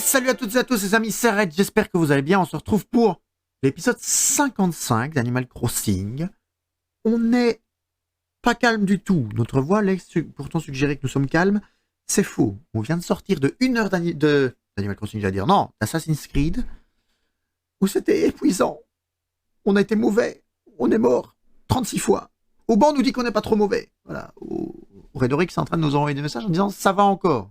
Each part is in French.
salut à toutes et à tous les amis, c'est Red, j'espère que vous allez bien. On se retrouve pour l'épisode 55 d'Animal Crossing. On n'est pas calme du tout. Notre voix laisse pourtant suggérer que nous sommes calmes. C'est faux. On vient de sortir de 1 heure d'Animal Crossing, j'allais dire. Non, d'Assassin's Creed, où c'était épuisant. On a été mauvais. On est mort 36 fois. Auban nous dit qu'on n'est pas trop mauvais. Voilà. Redorix est en train de nous envoyer des messages en disant ça va encore.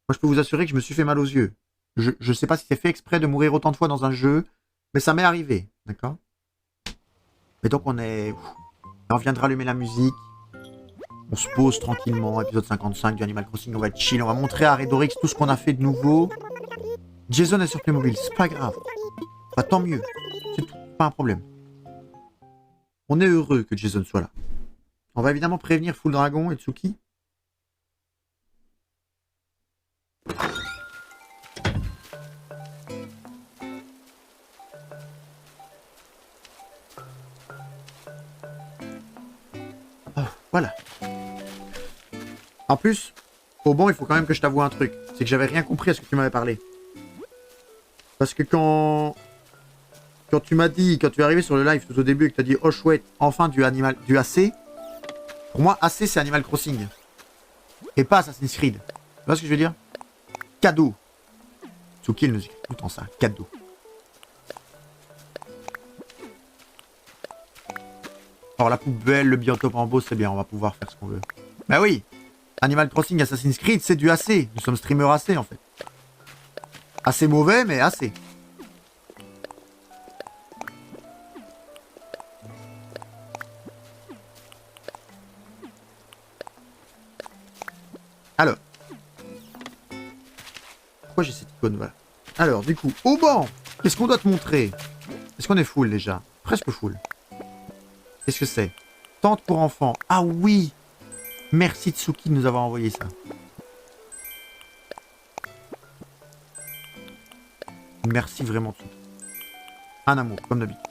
Moi, je peux vous assurer que je me suis fait mal aux yeux. Je ne sais pas si c'est fait exprès de mourir autant de fois dans un jeu, mais ça m'est arrivé, d'accord? Et donc, on vient de rallumer la musique. On se pose tranquillement, épisode 55 du Animal Crossing, on va être chill, on va montrer à Redorix tout ce qu'on a fait de nouveau. Jason est sur Playmobil, c'est pas grave. Enfin, tant mieux. C'est tout, pas un problème. On est heureux que Jason soit là. On va évidemment prévenir Full Dragon et Tsuki. Voilà. En plus, Auban, il faut quand même que je t'avoue un truc. C'est que j'avais rien compris à ce que tu m'avais parlé. Parce que quand tu m'as dit, quand tu es arrivé sur le live tout au début et que tu as dit « Oh chouette, enfin du AC », pour moi, AC, c'est Animal Crossing. Et pas Assassin's Creed. Tu vois ce que je veux dire? Cadeau. Tsuki, il nous écrit tout le temps ça. Cadeau. Alors la poubelle, le biotope en beau, c'est bien, on va pouvoir faire ce qu'on veut. Bah oui, Animal Crossing, Assassin's Creed, c'est du AC. Nous sommes streamers AC en fait. Assez mauvais, mais AC. Alors. Pourquoi j'ai cette icône, voilà. Alors, du coup, Auban, qu'est-ce qu'on doit te montrer? Est-ce qu'on est full déjà? Presque full. Qu'est-ce que c'est? Tente pour enfants. Ah oui! Merci Tsuki de nous avoir envoyé ça. Merci vraiment Tsuki. Un amour, comme d'habitude.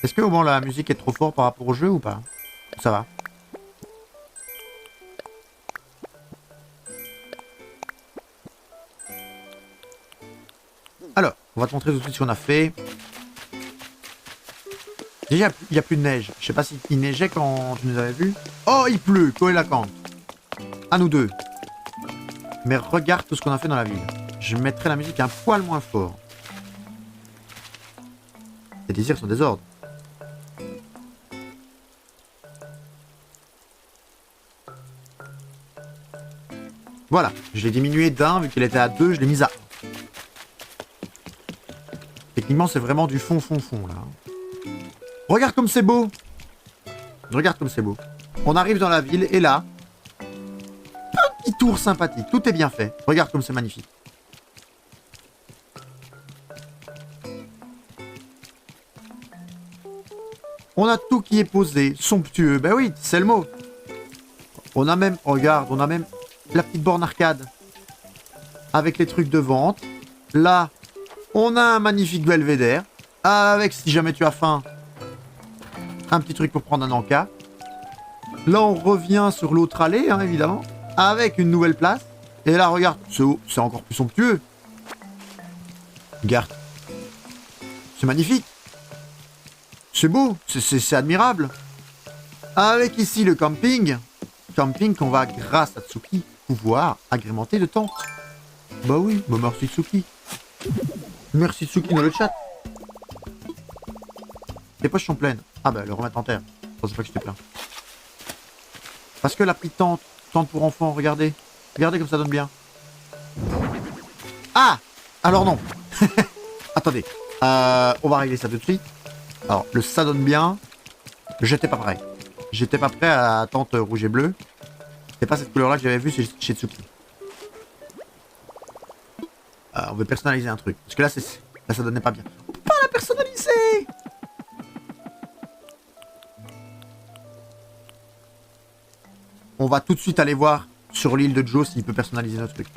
Est-ce que au moment la musique est trop forte par rapport au jeu ou pas? Ça va. Alors, on va te montrer tout de suite ce qu'on a fait. Déjà, il n'y a plus de neige. Je sais pas s'il neigeait quand tu nous avais vus. Oh, il pleut, Chloé Lacante. À nous deux. Mais regarde tout ce qu'on a fait dans la ville. Je mettrai la musique un poil moins fort. Tes désirs sont des ordres. Voilà, je l'ai diminué d'un, vu qu'il était à 2, je l'ai mis à 1. Techniquement, c'est vraiment du fond, là. Regarde comme c'est beau. Regarde comme c'est beau. On arrive dans la ville et là, petit tour sympathique. Tout est bien fait. Regarde comme c'est magnifique. On a tout qui est posé, somptueux. Ben oui, c'est le mot. On a même, regarde, on a même la petite borne arcade avec les trucs de vente. Là, on a un magnifique belvédère avec, si jamais tu as faim, un petit truc pour prendre un encas. Là, on revient sur l'autre allée, hein, évidemment, avec une nouvelle place. Et là, regarde, c'est encore plus somptueux. Regarde. C'est magnifique. C'est beau, c'est admirable. Avec ici le camping. Camping qu'on va, grâce à Tsuki, pouvoir agrémenter de tentes. Bah oui, bah merci Tsuki. Merci Tsuki dans le chat. Tes poches sont pleines. Ah bah le remettre en terre. Je pensais pas que je te plains. Parce que la petite tente pour enfants, regardez. Regardez comme ça donne bien. Ah! Alors non. Attendez. On va régler ça tout de suite. Alors, le ça donne bien. J'étais pas prêt. J'étais pas prêt à la tente rouge et bleu. C'est pas cette couleur-là que j'avais vue chez Tsuki. On veut personnaliser un truc. Parce que là, ça donnait pas bien. On peut pas la personnaliser! On va tout de suite aller voir sur l'île de Joe s'il peut personnaliser notre truc.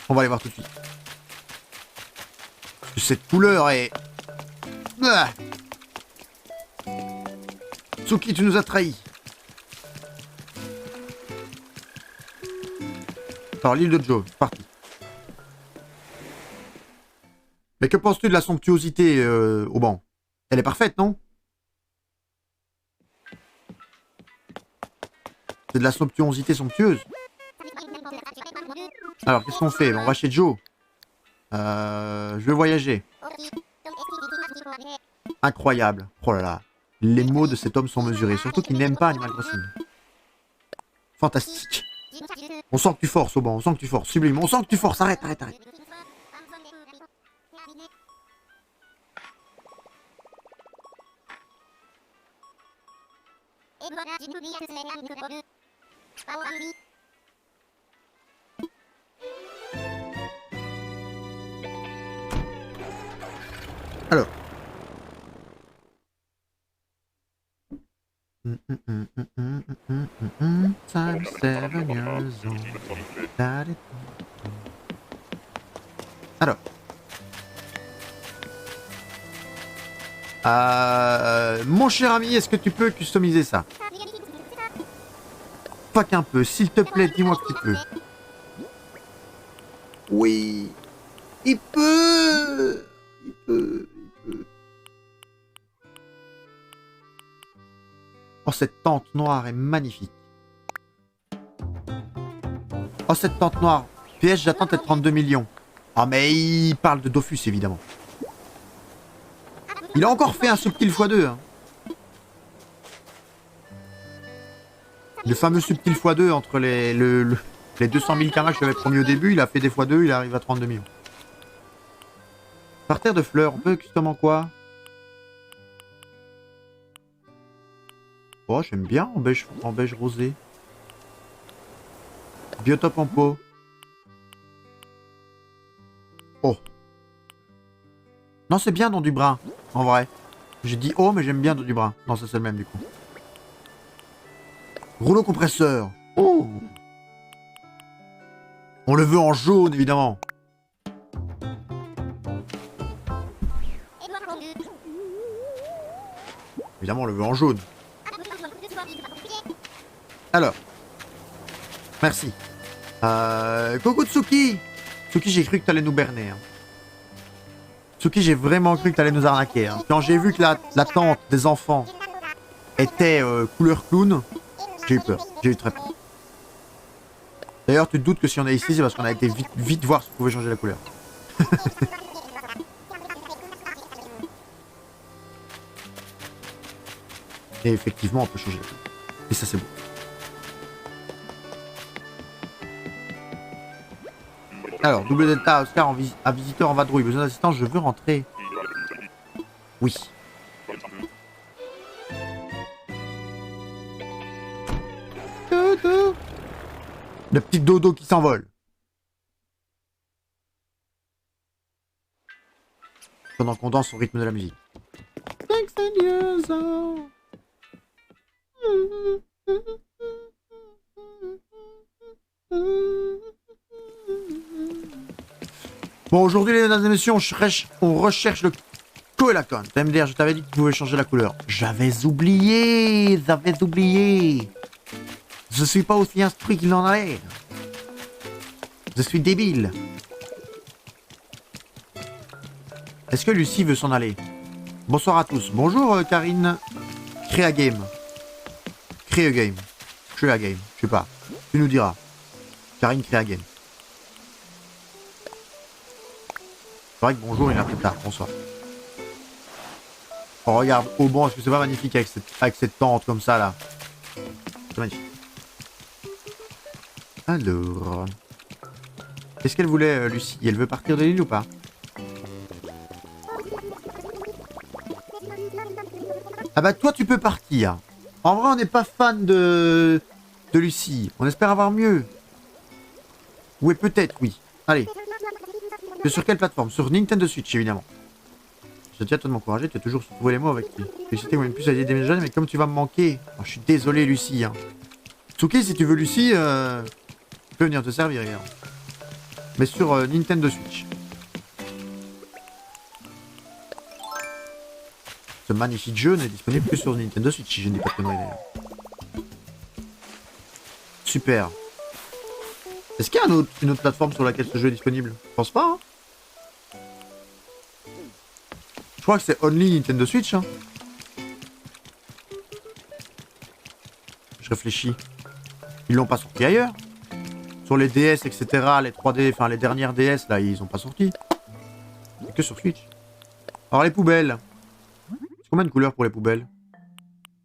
On va aller voir tout de suite. Parce que cette couleur est... Ah. Tsuki, tu nous as trahis. Alors, l'île de Joe, c'est parti. Mais que penses-tu de la somptuosité au banc? Elle est parfaite, non? C'est de la somptuosité somptueuse. Alors, qu'est-ce qu'on fait? On va chez Joe. Je veux voyager. Incroyable. Oh là là. Les mots de cet homme sont mesurés. Surtout qu'il n'aime pas Animal Crossing. Fantastique. On sent que tu forces au banc. On sent que tu forces. Sublime. On sent que tu forces. Arrête, arrête, arrête. Alors. Time 7 years old. Alors. Mon cher ami, est-ce que tu peux customiser ça? Pas qu'un peu, s'il te plaît, dis-moi que tu peux. Oui. Il peut. Il peut. Oh, cette tente noire est magnifique. Oh, cette tente noire. PS, j'attends peut-être 32 millions. Ah, mais il parle de Dofus, évidemment. Il a encore fait un subtil x2. Hein. Le fameux subtil x2 entre les 200 000 karmas que je lui avais promis au début. Il a fait des x2, il arrive à 32 millions. Parterre de fleurs, on peut custom en quoi? Oh, j'aime bien en beige rosé. Biotope en pot. Oh. Non, c'est bien dans du brun, en vrai. J'ai dit oh, mais j'aime bien dans du brun. Non, ça c'est le même du coup. Rouleau compresseur. Oh. On le veut en jaune, évidemment. Évidemment, on le veut en jaune. Alors. Merci. Coucou Tsuki. Tsuki, j'ai cru que t'allais nous berner. Hein. Tsuki, j'ai vraiment cru que t'allais nous arnaquer. Hein. Quand j'ai vu que la tente des enfants était couleur clown, j'ai eu peur. J'ai eu très peur. D'ailleurs, tu te doutes que si on est ici, c'est parce qu'on a été vite voir si on pouvait changer la couleur. Et effectivement, on peut changer la couleur. Et ça, c'est beau. Alors, double delta, Oscar à visiteur en vadrouille. Besoin d'assistance, je veux rentrer. Oui. Le petit dodo qui s'envole. Pendant qu'on danse au rythme de la musique. Bon, aujourd'hui, les mesdames et messieurs, on recherche le Coelacon. MDR, je t'avais dit que tu pouvais changer la couleur. J'avais oublié. Je suis pas aussi instruit qu'il en a l'air. Je suis débile. Est-ce que Lucie veut s'en aller? Bonsoir à tous. Bonjour Karine. Créa Game. Créa Game. Je sais pas. Tu nous diras. Karine Créa Game. C'est vrai que bonjour, il est un peu tard. Bonsoir. Oh, regarde, au banc, est-ce que c'est pas magnifique avec cette tente comme ça, là? C'est magnifique. Alors... Qu'est-ce qu'elle voulait, Lucie? Elle veut partir de l'île ou pas? Ah bah, toi, tu peux partir. En vrai, on n'est pas fan de Lucie. On espère avoir mieux. Oui, peut-être, oui. Allez. C'est sur quelle plateforme? Sur Nintendo Switch, évidemment. Je tiens à te m'encourager, tu as toujours trouvé les mots avec lui. Félicité comme une puce à l'idée des jeunes, mais comme tu vas me manquer... Oh, je suis désolé, Lucie. Hein. Tsuki, si tu veux Lucie, tu peux venir te servir, regarde. Mais sur Nintendo Switch. Ce magnifique jeu n'est disponible que sur Nintendo Switch, si je ne dis pas de conneries d'ailleurs. Super. Est-ce qu'il y a une autre plateforme sur laquelle ce jeu est disponible? Je pense pas, hein. Je crois que c'est only Nintendo Switch, hein. Je réfléchis. Ils l'ont pas sorti ailleurs. Sur les DS, etc., les 3D, enfin les dernières DS, là, ils ont pas sorti. C'est que sur Switch. Alors les poubelles. C'est combien de couleurs pour les poubelles?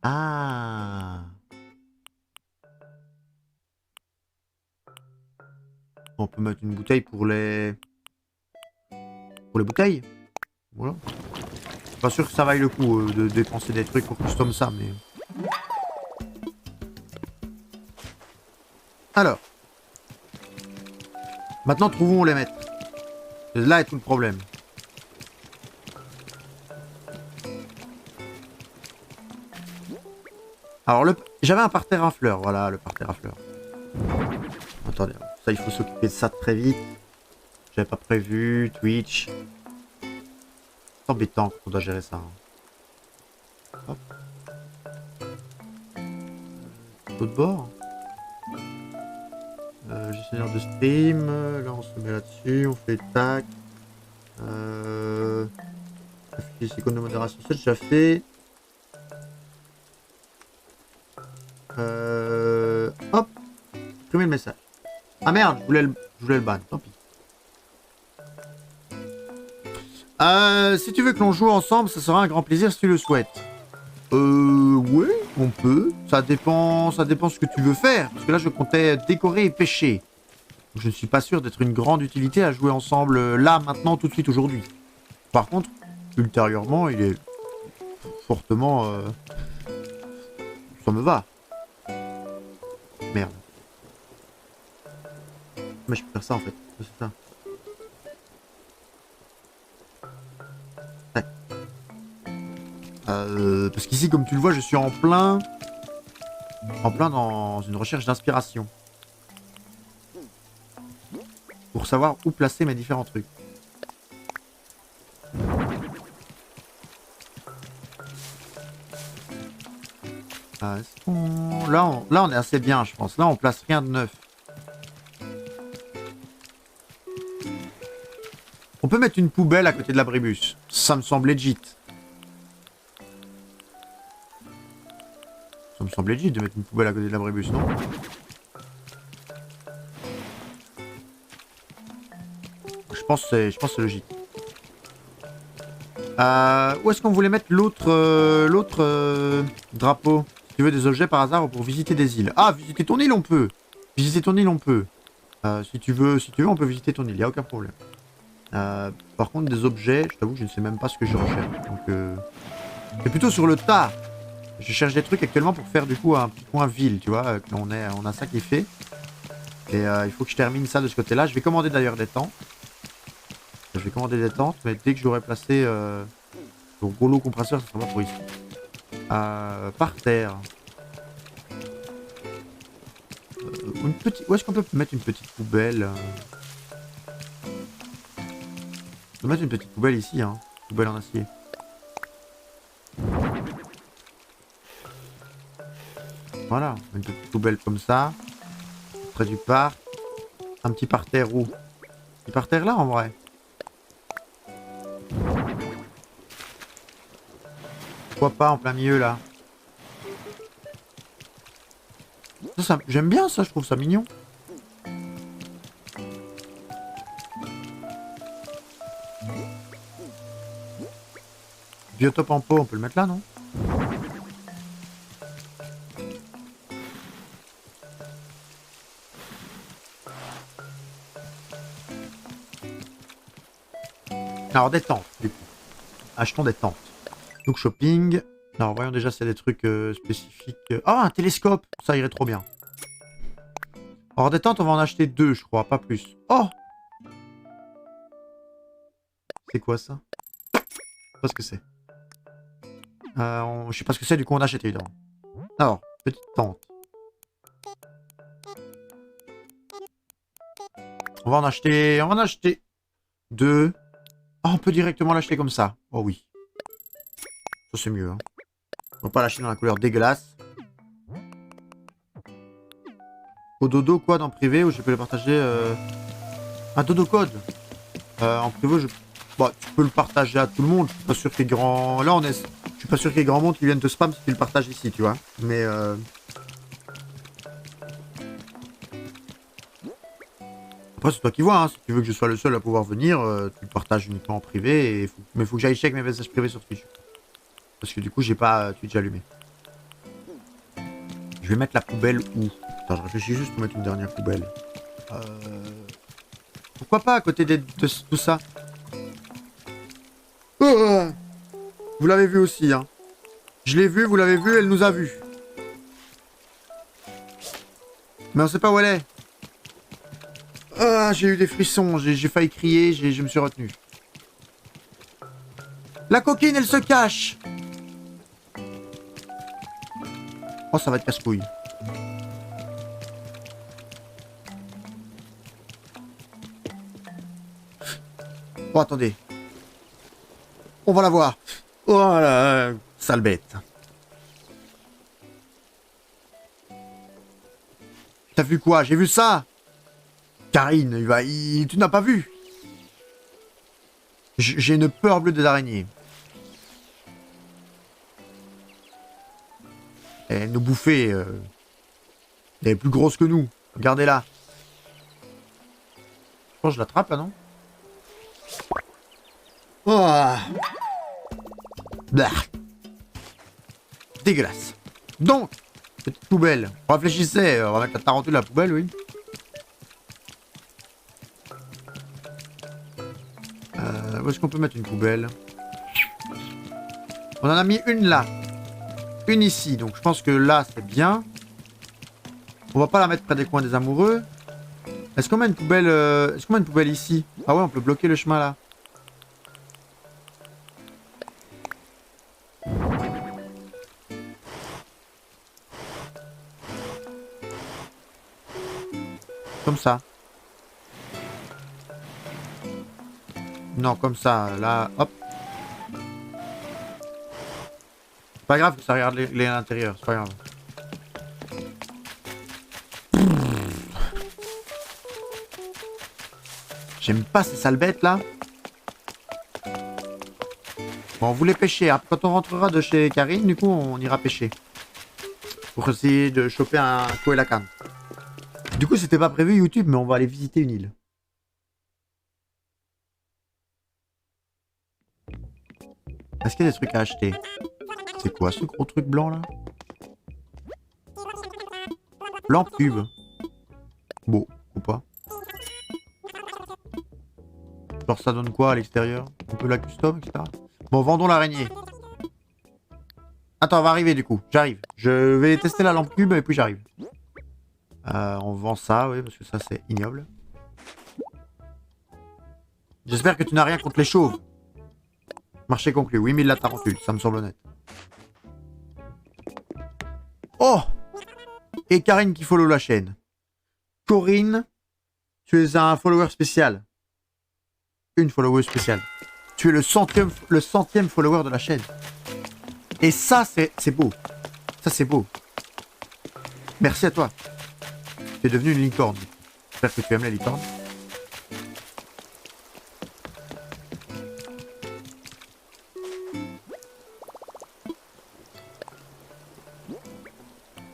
Ah. On peut mettre une bouteille pour les... Pour les bouteilles. Voilà. Pas sûr que ça vaille le coup de dépenser des trucs pour custom ça, mais... Alors. Maintenant, trouvons où les mettre. Là est tout le problème. Alors, j'avais un parterre à fleurs. Voilà, le parterre à fleurs. Attendez, ça, il faut s'occuper de ça très vite. J'avais pas prévu. Twitch. C'est embêtant qu'on doit gérer ça. Hein. Hop. L'autre bord. Gestionnaire de stream. Là, on se met là-dessus. On fait tac. Icône de modération, c'est déjà fait. Hop. Imprimer le message. Ah merde, je voulais le ban, tant pis. Si tu veux que l'on joue ensemble, ça sera un grand plaisir si tu le souhaites. Ouais, on peut. Ça dépend ce que tu veux faire. Parce que là, je comptais décorer et pêcher. Je ne suis pas sûr d'être une grande utilité à jouer ensemble là, maintenant, tout de suite, aujourd'hui. Par contre, ultérieurement, il est fortement... Ça me va. Merde. Mais je peux faire ça, en fait. C'est ça. Tac. Parce qu'ici, comme tu le vois, je suis en plein dans une recherche d'inspiration. Pour savoir où placer mes différents trucs. Là, on est assez bien, je pense. Là, on place rien de neuf. On peut mettre une poubelle à côté de l'abribus. Ça me semble legit. Ça me semble legit de mettre une poubelle à côté de l'abribus, non? Je pense que c'est logique. Où est-ce qu'on voulait mettre l'autre drapeau? Si tu veux des objets par hasard ou pour visiter des îles. Ah, visiter ton île, on peut. Visiter ton île, on peut. Si tu veux, on peut visiter ton île, y a aucun problème. Par contre, des objets, je t'avoue que je ne sais même pas ce que je recherche. Donc, c'est plutôt sur le tas. Je cherche des trucs actuellement pour faire du coup un petit coin ville, tu vois. On a ça qui est fait. Et il faut que je termine ça de ce côté-là. Je vais commander d'ailleurs des tentes. Je vais commander des tentes, mais dès que j'aurai placé le rouleau compresseur, ça sera pour ici. Par terre. Où est-ce qu'on peut mettre une petite poubelle? On peut mettre une petite poubelle ici, hein. Poubelle en acier. Voilà, une petite poubelle comme ça. Près du parc. Un petit parterre où? Un petit parterre là en vrai. Pourquoi pas en plein milieu là? J'aime bien ça, je trouve ça mignon. Biotope en pot, on peut le mettre là, non? Alors des tentes, du coup. Achetons des tentes. Donc shopping. Alors voyons déjà s'il y a des trucs spécifiques. Ah, un télescope! Ça irait trop bien. Alors des tentes, on va en acheter 2, je crois, pas plus. Oh! C'est quoi ça? Je sais pas ce que c'est. Je sais pas ce que c'est, du coup on achète évidemment. Alors, petite tente. On va en acheter 2. Oh, on peut directement l'acheter comme ça. Oh oui. Ça c'est mieux. Hein. On va pas l'acheter dans la couleur dégueulasse. Au dodo code en privé où je peux le partager. Un dodo code. En privé, bah, tu peux le partager à tout le monde. Je suis pas sûr qu'il y ait grand. Là, je suis pas sûr qu'il y ait grand monde qui vienne te spam si tu le partages ici, tu vois. Mais après, c'est toi qui vois. Hein. Si tu veux que je sois le seul à pouvoir venir, tu le partages uniquement en privé. Mais faut que j'aille check mes messages privés sur Twitch. Parce que du coup, j'ai pas Twitch allumé. Je vais mettre la poubelle où? Attends, je réfléchis juste pour mettre une dernière poubelle. Pourquoi pas à côté de tout ça? Oh, vous l'avez vu aussi, hein. Je l'ai vu, vous l'avez vu, elle nous a vus. Mais on sait pas où elle est. Ah, j'ai eu des frissons, j'ai failli crier, je me suis retenu. La coquine, elle se cache. Oh, ça va être casse-couille. Oh, attendez. On va la voir. Oh là, sale bête. T'as vu quoi? J'ai vu ça. Karine, tu n'as pas vu. J'ai une peur bleue des araignées. Elle nous bouffait. Elle est plus grosse que nous. Regardez-la. Je pense que je l'attrape là, non? Oh. Blah. Dégueulasse. Donc, petite poubelle. Réfléchissez, on va mettre la tarentule à la poubelle, oui. Où est-ce qu'on peut mettre une poubelle? On en a mis une là. Une ici, donc je pense que là, c'est bien. On va pas la mettre près des coins des amoureux. Est-ce qu'on met une poubelle est-ce qu'on met une poubelle ici? Ah ouais, on peut bloquer le chemin là. Comme ça. Non, comme ça, là, hop. C'est pas grave que ça regarde les à l'intérieur, c'est pas grave. J'aime pas ces sales bêtes là. Bon, on voulait pêcher. Hein. Quand on rentrera de chez Karine, du coup, on ira pêcher. Pour essayer de choper un Koelakan. Du coup, c'était pas prévu YouTube, mais on va aller visiter une île. Est-ce qu'il y a des trucs à acheter? C'est quoi ce gros truc blanc là? Lampe cube. Bon, ou pas. Genre ça donne quoi à l'extérieur? On peut la custom, etc. Bon, vendons l'araignée. Attends, on va arriver du coup. J'arrive. Je vais tester la lampe cube et puis j'arrive. On vend ça, oui, parce que ça c'est ignoble. J'espère que tu n'as rien contre les chauves. Marché conclu. 8000 la tarentule, ça me semble honnête. Oh! Et Karine qui follow la chaîne. Corinne, tu es un follower spécial. Une follower spéciale. Tu es le centième follower de la chaîne. Et ça, c'est beau. Ça, c'est beau. Merci à toi. Tu es devenu une licorne. J'espère que tu aimes la licorne.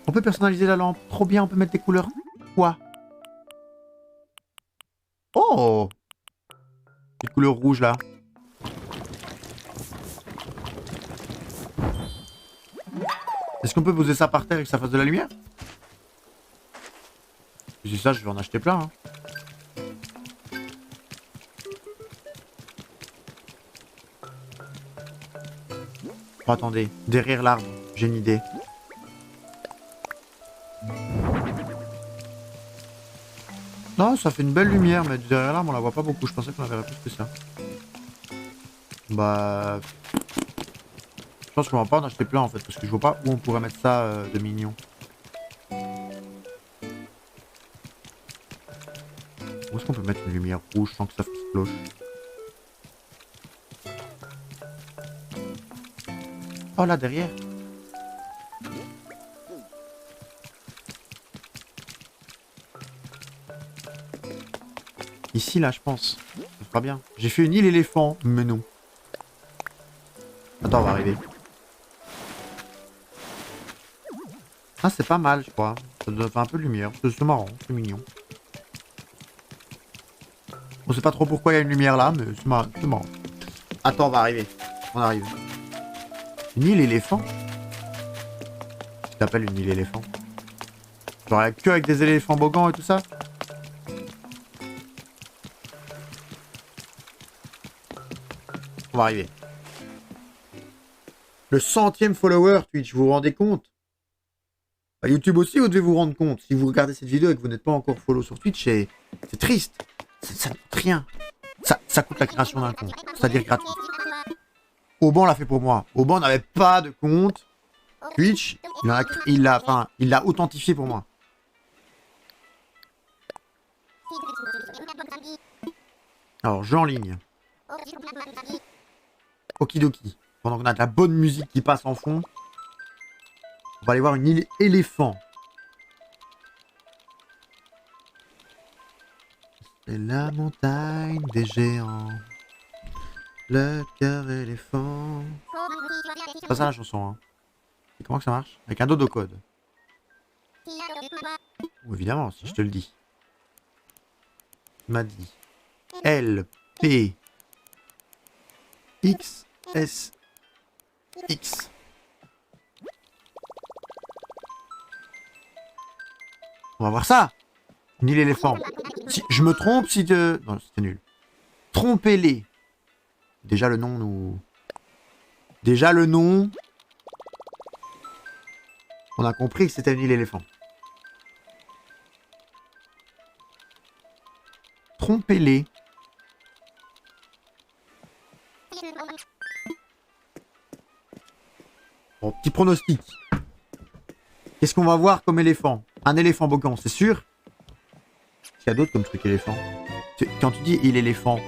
On peut personnaliser la lampe. Trop bien, on peut mettre des couleurs. Quoi? Oh! Une couleur rouge là. Est-ce qu'on peut poser ça par terre et que ça fasse de la lumière? Si c'est ça, je vais en acheter plein. Hein. Oh, attendez, derrière l'arbre, j'ai une idée. Non, ça fait une belle lumière, mais derrière l'arbre, on la voit pas beaucoup. Je pensais qu'on en verrait plus que ça. Bah... Je pense qu'on va pas en acheter plein en fait, parce que je vois pas où on pourrait mettre ça de mignon. Où est-ce qu'on peut mettre une lumière rouge sans que ça fasse cloche? Oh là, derrière. ici, là, je pense. Ça fera bien. J'ai fait une île éléphant, mais non. Attends, on va arriver. Ah, c'est pas mal, je crois. Ça doit faire un peu de lumière. C'est marrant, c'est mignon. On sait pas trop pourquoi il y a une lumière là, mais c'est marrant. Attends, on va arriver. On arrive. Une île éléphant? Tu t'appelles une île éléphant? Genre que avec des éléphants bogans et tout ça? On va arriver. Le 100e follower Twitch, vous vous rendez compte? Bah, YouTube aussi, vous devez vous rendre compte. Si vous regardez cette vidéo et que vous n'êtes pas encore follow sur Twitch, c'est triste. Ça ne coûte rien. Ça coûte la création d'un compte. C'est-à-dire gratuit. Auban l'a fait pour moi. Auban n'avait pas de compte Twitch. Il l'a authentifié pour moi. Alors, jeu en ligne. Okidoki. Pendant qu'on a de la bonne musique qui passe en fond, on va aller voir une île éléphant. C'est la montagne des géants. Le cœur éléphant. C'est pas ça la chanson, hein. Et comment que ça marche? Avec un dodo code. Oh, évidemment, si je te le dis. Tu m'as dit. L, P, X, S, X. On va voir ça. Une île éléphant. Si je me trompe, si de... Non, c'était nul. Trompez-les. Déjà le nom nous... Déjà le nom... On a compris que c'était une île éléphant. Trompez-les. Bon, petit pronostic. Qu'est-ce qu'on va voir comme éléphant? Un éléphant bogan, c'est sûr? Qu'est-ce qu'il y a d'autre comme truc éléphant? Quand tu dis île éléphant...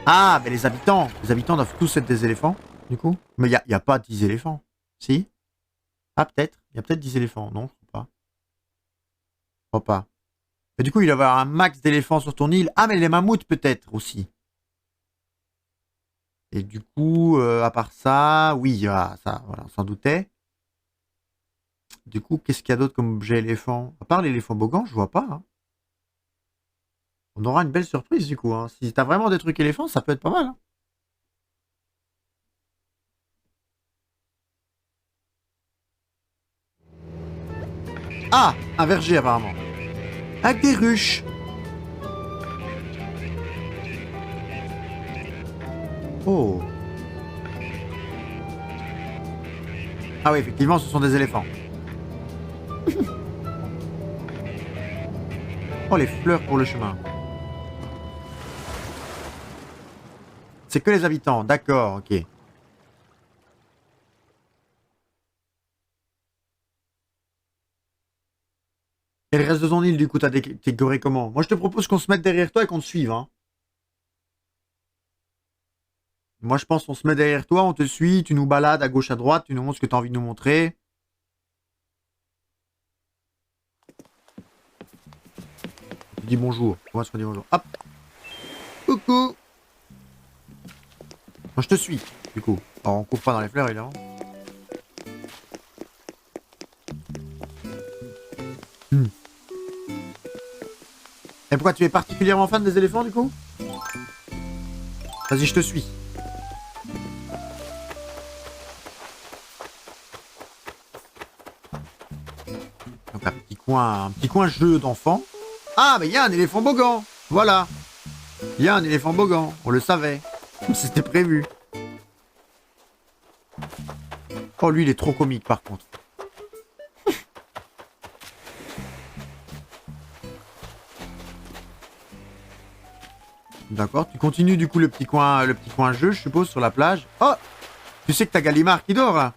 Ah, mais les habitants doivent tous être des éléphants, du coup. Mais il n'y a pas 10 éléphants. Si? Ah, peut-être. Il y a peut-être 10 éléphants. Non, je crois pas. Je crois pas. Mais du coup, il va y avoir un max d'éléphants sur ton île. Ah, mais les mammouths, peut-être, aussi. Et du coup, à part ça, oui, ah, ça, voilà, on s'en doutait. Du coup, qu'est-ce qu'il y a d'autre comme objet éléphant? À part l'éléphant bogan, je vois pas. Hein. On aura une belle surprise, du coup. Hein. Si t'as vraiment des trucs éléphants, ça peut être pas mal. Hein. Ah, un verger, apparemment. Avec des ruches. Oh. Ah oui, effectivement, ce sont des éléphants. Oh, les fleurs pour le chemin. C'est que les habitants, d'accord, ok. Et le reste de ton île, du coup, t'as décoré comment? Moi, je te propose qu'on se mette derrière toi et qu'on te suive, hein. Moi, je pense qu'on se met derrière toi, on te suit, tu nous balades à gauche, à droite, tu nous montres ce que tu as envie de nous montrer. Tu dis bonjour. Comment est-ce qu'on dit bonjour? Hop. Coucou. Moi, je te suis, du coup. Alors, on court pas dans les fleurs, évidemment. Et pourquoi tu es particulièrement fan des éléphants, du coup? Vas-y, je te suis. Donc, un petit coin jeu d'enfant. Ah, mais il y a un éléphant bogan. Voilà. Il y a un éléphant bogan. On le savait. C'était prévu. Oh, lui, il est trop comique, par contre. D'accord, tu continues du coup le petit coin jeu, je suppose, sur la plage. Oh, tu sais que t'as Gallimard qui dort, là.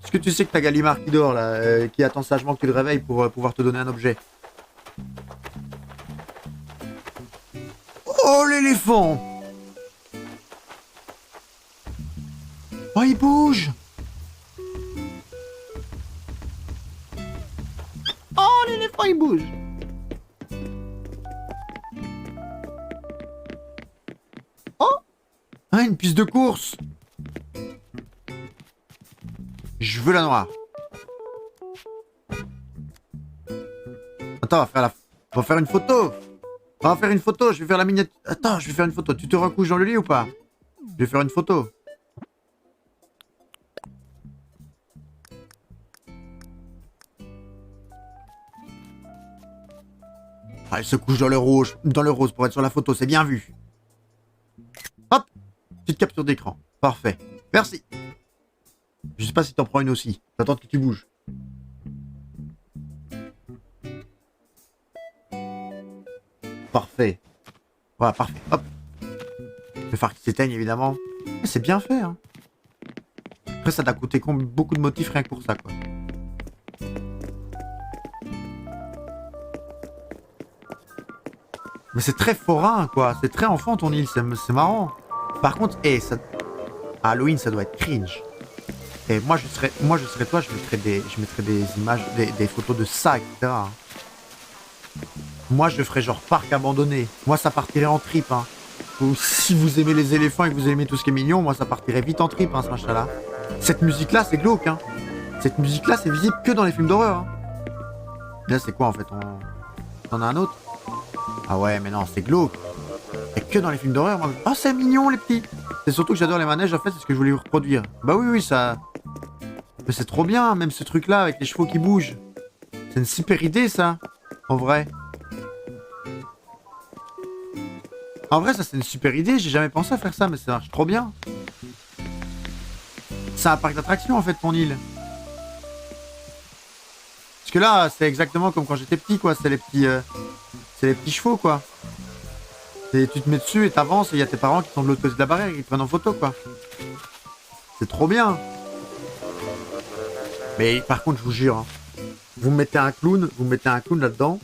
Est-ce que tu sais que t'as Gallimard qui dort, là, qui attend sagement que tu le réveilles pour pouvoir te donner un objet? Oh, l'éléphant! Oh, il bouge! Oh, l'éléphant, il bouge! Ah, une piste de course. Je veux la noire. Attends, on va faire une photo. On va faire une photo, je vais faire la miniature. Attends, je vais faire une photo. Tu te recouches dans le lit ou pas? Je vais faire une photo. Ah, elle se couche dans le rouge, pour être sur la photo, c'est bien vu. Hop, petite capture d'écran. Parfait. Merci. Je sais pas si t'en prends une aussi. J'attends que tu bouges. Parfait. Voilà, parfait. Hop. Le phare qui s'éteigne, évidemment. C'est bien fait, hein. Après, ça t'a coûté beaucoup de motifs rien que pour ça, quoi. Mais c'est très forain, quoi. C'est très enfant, ton île. C'est marrant. Par contre, ça... Halloween, ça doit être cringe. Et moi, je serais toi, je mettrais des images, des photos de ça, etc. Moi, je ferais genre parc abandonné. Moi, ça partirait en trip, hein. Ou si vous aimez les éléphants et que vous aimez tout ce qui est mignon, moi, ça partirait vite en trip, hein, ce machin-là. Cette musique-là, c'est glauque, hein. Cette musique-là, c'est visible que dans les films d'horreur, hein. Là, c'est quoi, en fait? On a un autre? Ah ouais, mais non, c'est glauque. Et que dans les films d'horreur, moi. Oh, c'est mignon, les petits. C'est surtout que j'adore les manèges, en fait, c'est ce que je voulais vous reproduire. Bah oui, ça... Mais c'est trop bien, même ce truc-là, avec les chevaux qui bougent. C'est une super idée, ça. En vrai. En vrai, ça, c'est une super idée. J'ai jamais pensé à faire ça, mais ça marche trop bien. C'est un parc d'attractions, en fait, ton île. Parce que là, c'est exactement comme quand j'étais petit, quoi. C'est les petits chevaux, quoi. Et tu te mets dessus et t'avances et il y a tes parents qui sont de l'autre côté de la barrière et qui te prennent en photo, quoi. C'est trop bien. Mais par contre, je vous jure, hein, vous mettez un clown là-dedans,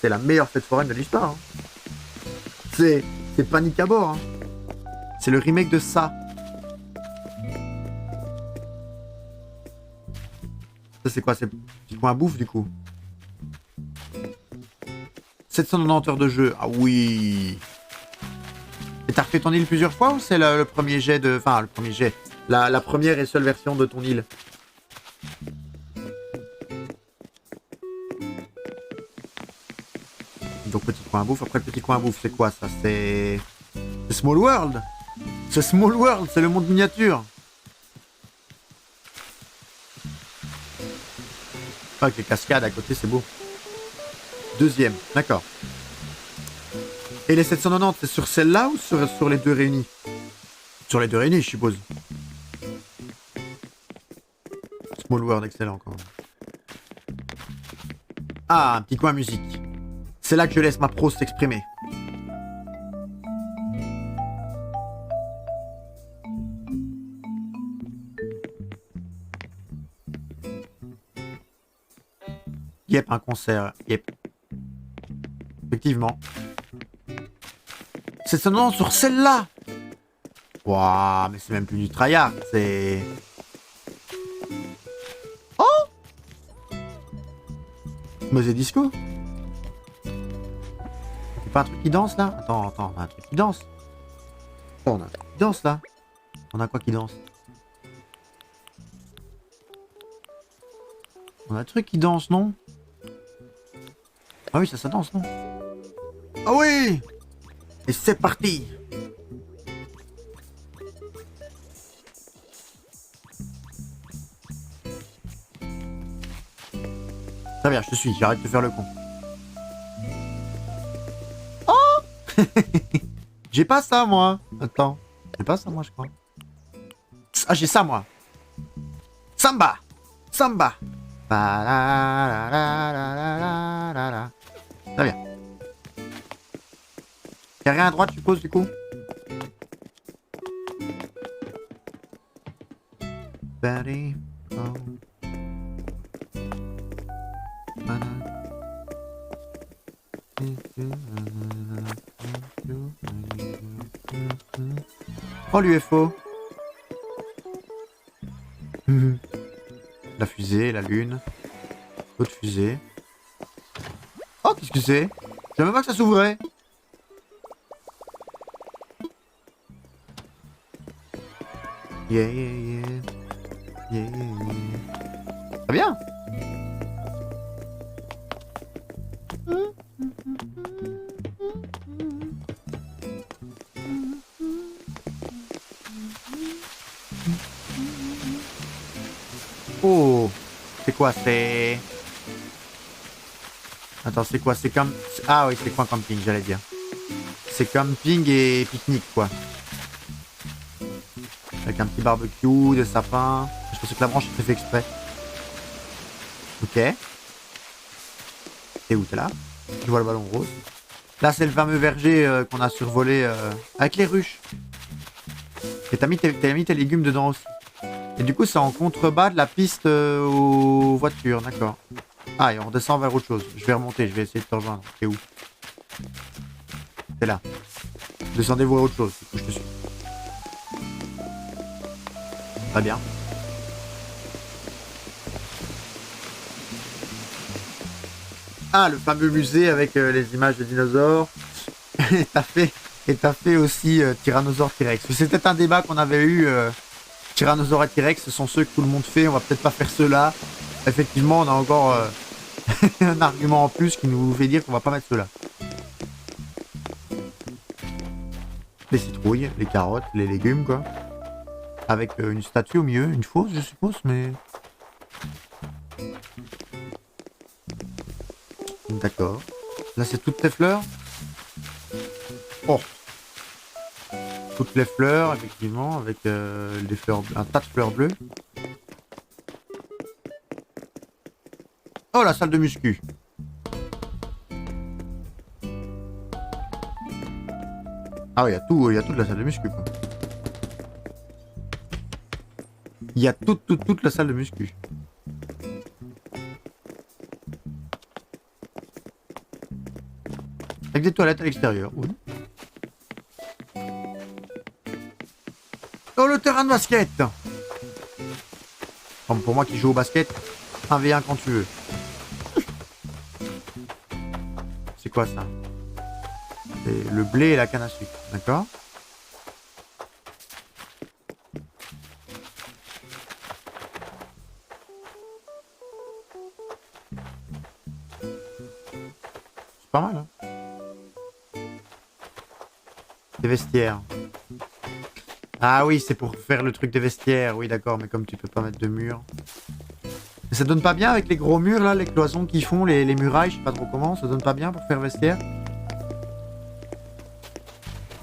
c'est la meilleure fête foraine de l'histoire. Hein. C'est panique à bord. Hein. C'est le remake de ça. Ça, c'est quoi? C'est petit coin à bouffe, du coup. 790 heures de jeu. Ah oui. Et t'as refait ton île plusieurs fois ou c'est le premier jet de... Enfin, le premier jet. La première et seule version de ton île? Donc petit coin à bouffe. Après le petit coin à bouffe, c'est quoi ça? C'est Small World. C'est Small World, c'est le monde miniature. Ah, avec les cascades à côté, c'est beau. Deuxième, d'accord. Et les 790, c'est sur celle-là ou sur les deux réunis? Sur les deux réunis, je suppose. Small World, excellent encore. Ah, un petit coin musique. C'est là que je laisse ma prose s'exprimer. Yep, un concert. Yep. Effectivement. C'est seulement sur celle-là. Waouh, mais c'est même plus du tryhard, c'est... Oh, mais c'est disco. C'est pas un truc qui danse là? Attends, on a un truc qui danse. Oh, on a un truc qui danse là. On a quoi qui danse? On a un truc qui danse, non? Ah oui, ça danse, non? Ah oui! Et c'est parti! Très bien, je te suis, j'arrête de faire le con. Oh! J'ai pas ça, moi. Attends. J'ai pas ça, moi, je crois. Ah, j'ai ça, moi. Samba! Samba! Très bien. Y'a rien à droite, tu poses, du coup? Oh, l'UFO. La fusée, la lune. L'autre fusée. Oh, qu'est-ce que c'est? Je savais même pas que ça s'ouvrait. Yeah, yeah, yeah. Yeah, yeah, yeah. Très bien. Oh, c'est quoi? C'est... Attends, c'est quoi? C'est comme... Ah oui, c'est coin camping, j'allais dire. C'est camping et pique-nique, quoi. Avec un petit barbecue, des sapins. Je pense que la branche est fait exprès. Ok. T'es où? T'es là? Je vois le ballon rose. Là, c'est le fameux verger qu'on a survolé avec les ruches. Et t'as mis tes légumes dedans aussi. Et du coup, c'est en contrebas de la piste aux voitures, d'accord. Ah, et on redescend vers autre chose. Je vais remonter, je vais essayer de te rejoindre. T'es où? T'es là. Descendez voir autre chose, du coup, je te suis. Très bien. Ah, le fameux musée avec les images de dinosaures. Et t'as fait aussi Tyrannosaure T-Rex. C'était un débat qu'on avait eu. Tyrannosaure et T-Rex, ce sont ceux que tout le monde fait. On va peut-être pas faire ceux-là. Effectivement, on a encore un argument en plus qui nous fait dire qu'on va pas mettre ceux-là. Les citrouilles, les carottes, les légumes, quoi. Avec une statue au milieu, une fausse, je suppose, mais... D'accord. Là, c'est toutes tes fleurs? Oh. Toutes les fleurs, effectivement, avec des fleurs, un tas de fleurs bleues. Oh, la salle de muscu. Ah oui, il y a toute la salle de muscu, quoi. Il y a toute la salle de muscu. Avec des toilettes à l'extérieur, oui. Oh, le terrain de basket. Comme pour moi qui joue au basket, 1v1 quand tu veux. C'est quoi ça? C'est le blé et la canne à sucre, d'accord? C'est pas mal, hein? Des vestiaires. Ah oui, c'est pour faire le truc des vestiaires. Oui, d'accord, mais comme tu peux pas mettre de mur. Mais ça donne pas bien avec les gros murs, là, les cloisons qu'ils font, les murailles, je sais pas trop comment. Ça donne pas bien pour faire vestiaire.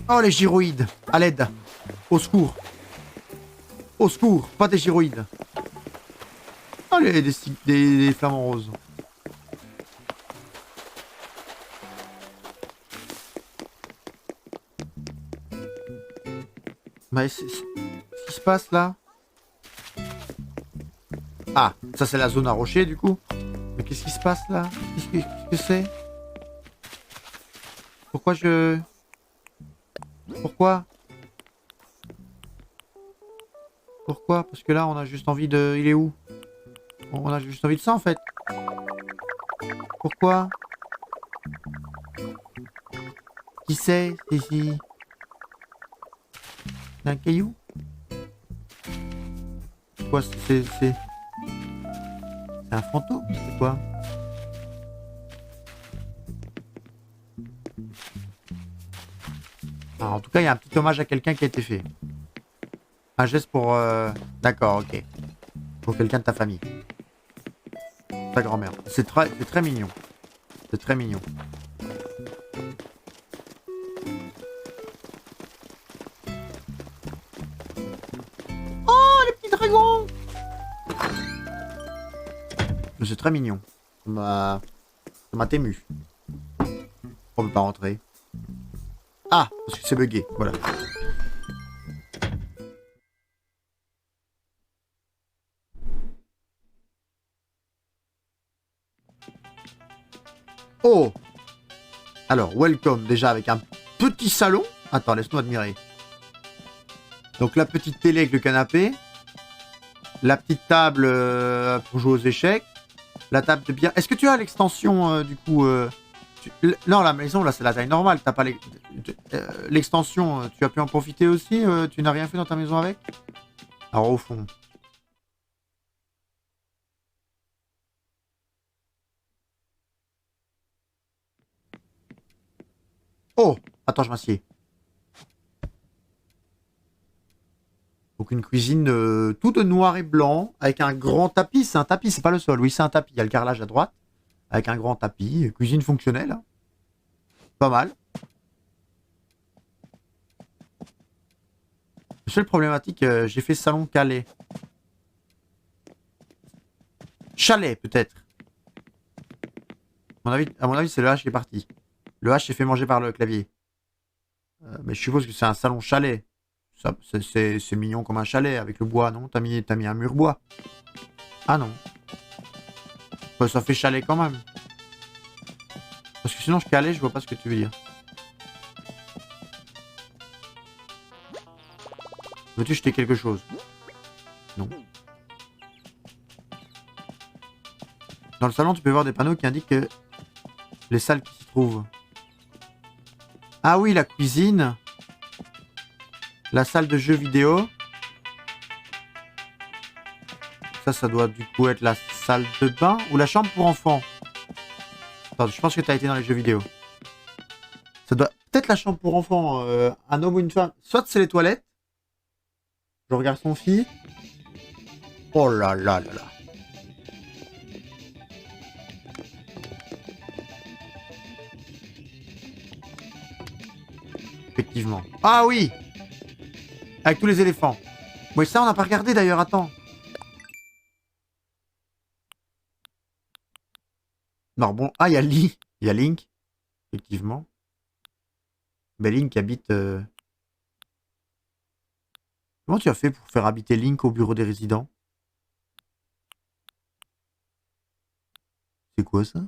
Oh, les gyroïdes. À l'aide. Au secours. Au secours. Pas des gyroïdes. Oh, des flamants roses. Mais c'est... Qu'est-ce qui se passe, là? Ah, ça c'est la zone à rocher du coup. Mais qu'est-ce qui se passe là? Qu'est-ce que c'est? Pourquoi je... Pourquoi? Pourquoi? Parce que là on a juste envie de... Il est où? On a juste envie de ça en fait. Pourquoi? Qui c'est? C'est ici. Un caillou? Quoi? C'est un fantôme? C'est quoi? Ah, en tout cas, il y a un petit hommage à quelqu'un qui a été fait. Un geste pour... D'accord, ok. Pour quelqu'un de ta famille. Ta grand-mère. C'est très mignon. C'est très mignon. Oh, les petits dragons! C'est très mignon. Ça m'a ému. On peut pas rentrer. Ah, parce que c'est bugué, voilà. Oh! Alors, welcome déjà avec un petit salon. Attends, laisse-nous admirer. Donc la petite télé avec le canapé. La petite table pour jouer aux échecs. La table de billard. Est-ce que tu as l'extension du coup Non, la maison là c'est la taille normale. T'as pas l'extension. Tu as pu en profiter aussi Tu n'as rien fait dans ta maison avec? Alors au fond. Oh! Attends, je m'assieds. Donc une cuisine toute noir et blanc, avec un grand tapis. C'est un tapis, c'est pas le sol. Oui, c'est un tapis. Il y a le carrelage à droite, avec un grand tapis. Cuisine fonctionnelle. Hein. Pas mal. Le seul problématique, j'ai fait salon calais. Chalet, peut-être. À mon avis, c'est le H qui est parti. Le H s'est fait manger par le clavier. Mais je suppose que c'est un salon chalet. C'est mignon comme un chalet avec le bois, non? T'as mis un mur bois. Ah non. Bah, ça fait chalet quand même. Parce que sinon, je calais, je vois pas ce que tu veux dire. Veux-tu jeter quelque chose? Non. Dans le salon, tu peux voir des panneaux qui indiquent les salles qui s'y trouvent. Ah oui, la cuisine. La salle de jeux vidéo. Ça doit du coup être la salle de bain ou la chambre pour enfants. Attends, je pense que tu as été dans les jeux vidéo. Ça doit peut-être la chambre pour enfants, un homme ou une femme. Soit c'est les toilettes. Je regarde son fille. Oh là là là là. Effectivement. Ah oui! Avec tous les éléphants. Oui, ça on n'a pas regardé d'ailleurs, attends. Non, bon. Ah, il y a Lee. Il y a Link. Effectivement. Mais Link habite... Comment tu as fait pour faire habiter Link au bureau des résidents? C'est quoi ça?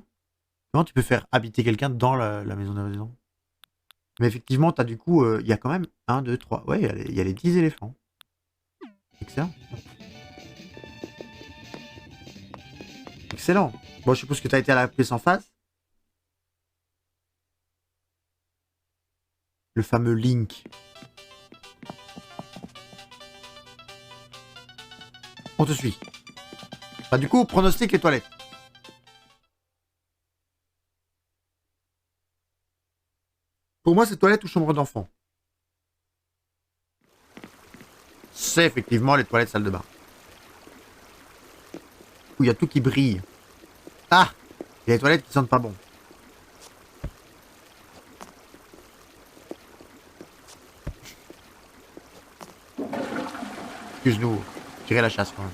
Comment tu peux faire habiter quelqu'un dans la maison des résidents? Mais effectivement, t'as du coup... Il y a quand même 1, 2, 3... Ouais, il y a les 10 éléphants. Excellent. Excellent. Bon, je suppose que t'as été à la pièce en face. Le fameux Link. On te suit. Bah du coup, pronostic les toilettes. Pour moi, c'est toilette ou chambre d'enfant. C'est effectivement les toilettes salle de bain. Où il y a tout qui brille. Ah! Il y a les toilettes qui sentent pas bon. Excuse-nous. Tirer la chasse quand même.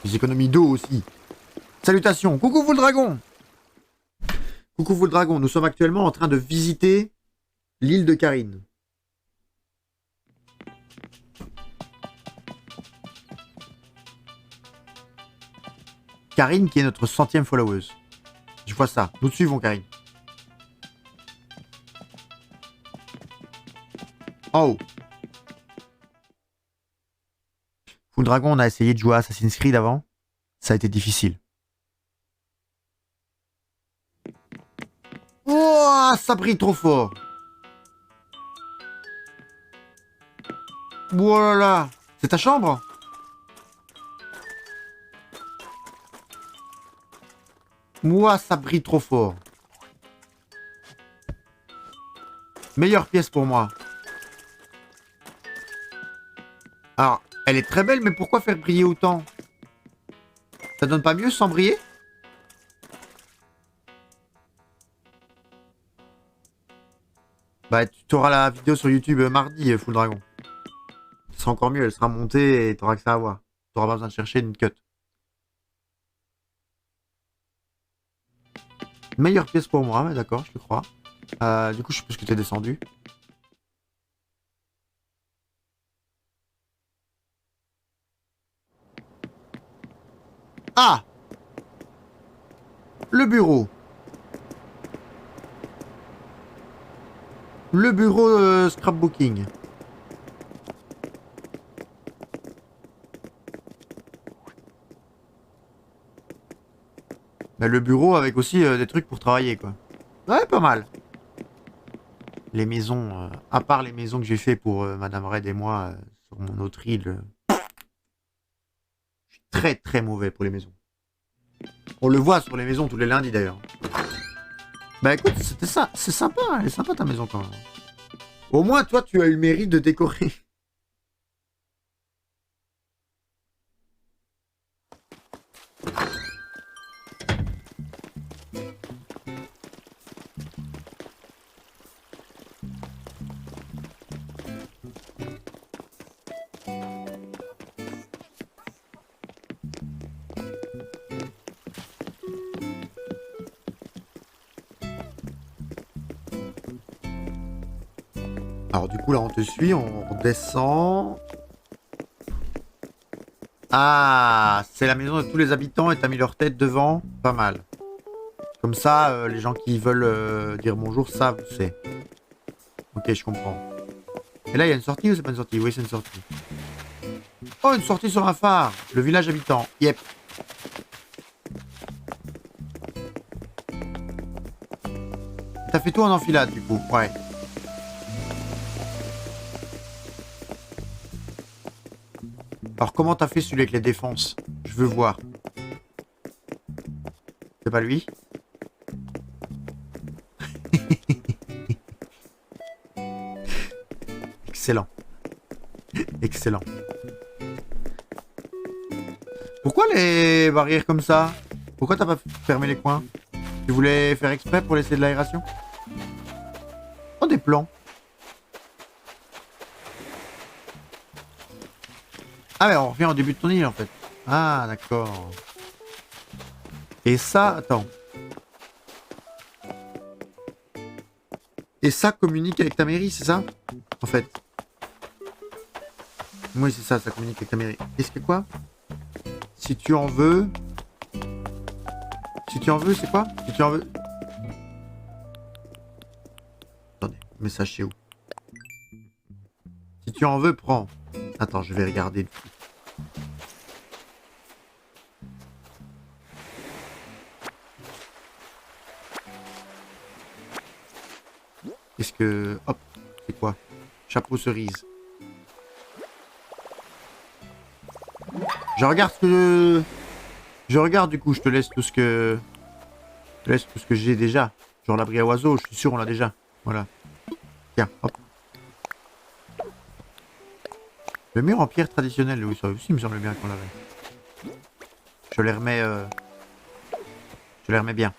Les économies d'eau aussi. Salutations. Coucou vous le dragon. Coucou vous le dragon. Nous sommes actuellement en train de visiter l'île de Karine. Karine qui est notre 100e followeuse. Je vois ça. Nous te suivons Karine. Oh. Full Dragon, on a essayé de jouer à Assassin's Creed avant. Ça a été difficile. Oh, ça brille trop fort. Oh là là. C'est ta chambre? Moi, ça brille trop fort. Meilleure pièce pour moi. Alors, elle est très belle, mais pourquoi faire briller autant? Ça donne pas mieux sans briller? Bah, tu auras la vidéo sur YouTube mardi, Full Dragon. Ce sera encore mieux, elle sera montée et t'auras que ça à voir. T'auras pas besoin de chercher une cut. Meilleure pièce pour moi, mais d'accord, je te crois. Du coup, je suppose que t'es descendu. Ah! Le bureau. Le bureau scrapbooking. Bah, le bureau avec aussi des trucs pour travailler, quoi. Ouais, pas mal. les maisons, à part les maisons que j'ai fait pour Madame Red et moi sur mon autre île, je suis très très mauvais pour les maisons. On le voit sur les maisons tous les lundis d'ailleurs. Bah écoute, c'était ça, c'est sympa, elle est sympa ta maison quand même. Au moins toi tu as eu le mérite de décorer. Alors du coup là on te suit, on redescend. Ah, c'est la maison de tous les habitants et t'as mis leur tête devant. Pas mal. Comme ça, les gens qui veulent dire bonjour savent où c'est. Ok, je comprends. Et là, il y a une sortie ou c'est pas une sortie? Oui, c'est une sortie. Oh, une sortie sur un phare. Le village habitant. Yep. T'as fait tout en enfilade, du coup. Ouais. Alors, comment t'as fait celui avec les défenses? Je veux voir. C'est pas lui? Excellent. Excellent. Pourquoi les barrières comme ça? Pourquoi t'as pas fermé les coins? Tu voulais faire exprès pour laisser de l'aération? Oh, des plans. Ah mais on revient au début de ton île en fait. Ah d'accord. Et ça, attends. Et ça communique avec ta mairie, c'est ça? En fait. Oui, c'est ça, ça communique avec ta mairie. Qu'est-ce que quoi? Si tu en veux... Si tu en veux, c'est quoi? Si tu en veux... Attendez, message chez où? Si tu en veux, prends. Attends, je vais regarder. Qu'est-ce que... Hop, c'est quoi? Chapeau cerise. Je regarde ce que... Je regarde du coup, je te laisse tout ce que... Je te laisse tout ce que j'ai déjà. Genre l'abri à oiseaux, je suis sûr on l'a déjà. Voilà. Tiens, hop. Le mur en pierre traditionnelle, oui, ça aussi il me semble bien qu'on l'avait. Je les remets... Je les remets bien.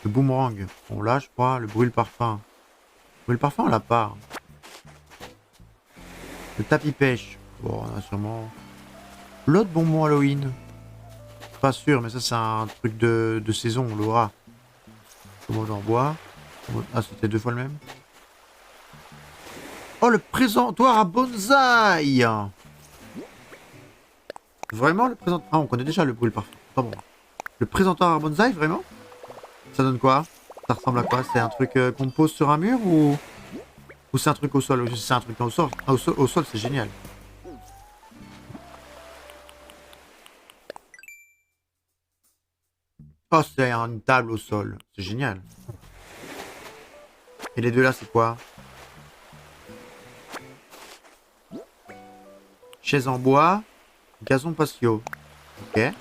Le boomerang, on l'a je crois. Le brûle parfum. Le brûle parfum on l'a pas. Le tapis pêche. Bon, on a sûrement... L'autre bonbon Halloween. Pas sûr, mais ça c'est un truc de saison, on l'aura. Comment j'en bois? Ah, c'était 2 fois le même. Oh, le présentoir à bonsaï! Vraiment le présentoir... Ah, on connaît déjà le brûle parfum. Pas bon. Le présentoir à bonsaï, vraiment? Ça donne quoi? Ça ressemble à quoi? C'est un truc qu'on pose sur un mur ou c'est un truc au sol? C'est un truc au sol. Au sol, c'est génial. Oh, c'est une table au sol. C'est génial. Et les deux là, c'est quoi? Chaise en bois. Gazon patio. Ok. Et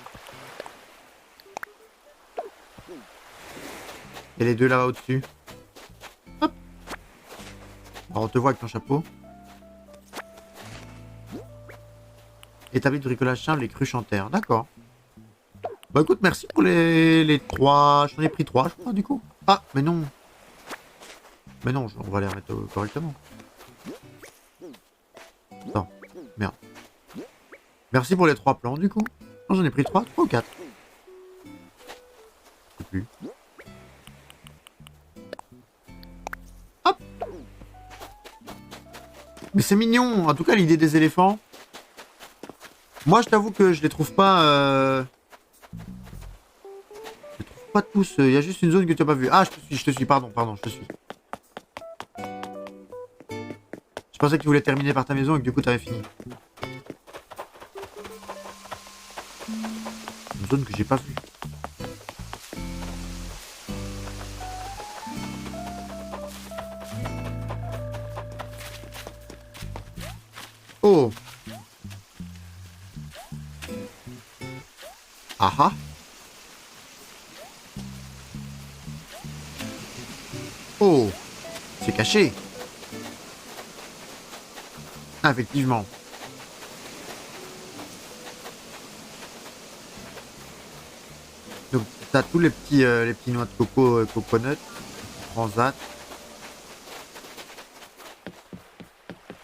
les deux là au-dessus. Hop. Alors, on te voit avec ton chapeau. Établi de bricolage simple, les cruches en terre. D'accord. Bah écoute, merci pour les 3. J'en ai pris 3, je crois, du coup. Ah, mais non. Mais non, on va les remettre correctement. Attends, merde. Merci pour les 3 plans, du coup. Non, j'en ai pris 3 ou 4. Je sais plus. Hop. Mais c'est mignon, en tout cas, l'idée des éléphants. Moi, je t'avoue que je les trouve pas... Je les trouve pas tous. Il y a juste une zone que tu n'as pas vue. Ah, je te suis, pardon, je te suis. Je pensais que tu voulais terminer par ta maison et que du coup, tu avais fini. Une zone que j'ai pas vue. Oh. Ah ah. Oh. C'est caché. Ah, effectivement. Donc, t'as tous les petits noix de coco, coconut, transat.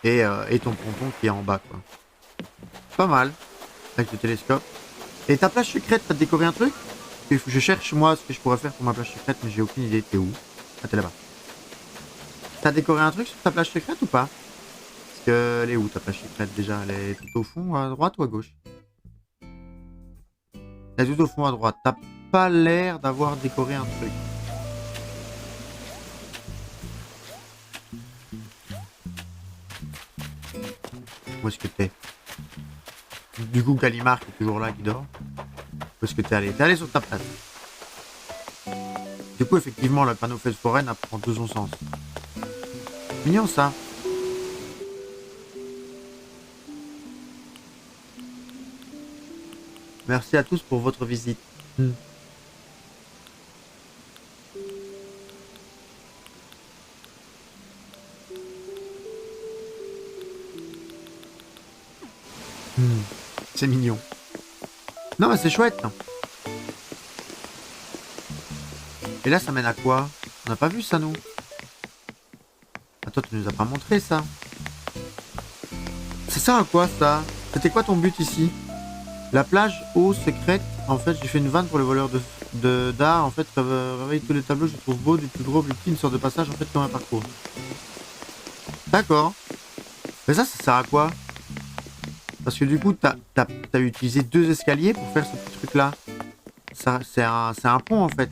Et ton ponton qui est en bas, quoi. Pas mal. Avec le télescope. Et ta plage secrète, t'as décoré un truc? Il faut que je cherche, moi, ce que je pourrais faire pour ma plage secrète, mais j'ai aucune idée. T'es où? Ah, t'es là-bas. T'as décoré un truc sur ta plage secrète ou pas? Parce que, elle est où ta plage secrète déjà? Elle est tout au fond, à droite ou à gauche? Elle est tout au fond à droite. T'as pas l'air d'avoir décoré un truc. Où est-ce que t'es? Du coup, Gallimard qui est toujours là, qui dort. Où est-ce que t'es allé? T'es allé sur ta place. Du coup, effectivement, le panneau fait foraine apprend tout son sens. Mignon, ça. Merci à tous pour votre visite. C'est mignon. Non, mais c'est chouette. Et là, ça mène à quoi? On n'a pas vu ça, nous? Attends, tu nous as pas montré ça. C'est ça à quoi, ça? C'était quoi ton but ici? La plage eau secrète. En fait, j'ai fait une vanne pour les voleurs d'art. En fait, réveille tous les tableaux que je trouve beaux, du plus gros au plus petit, une sorte de passage, en fait, comme un parcours. D'accord. Mais ça sert à quoi? Parce que du coup, t'as utilisé 2 escaliers pour faire ce petit truc-là. Ça, c'est un pont, en fait.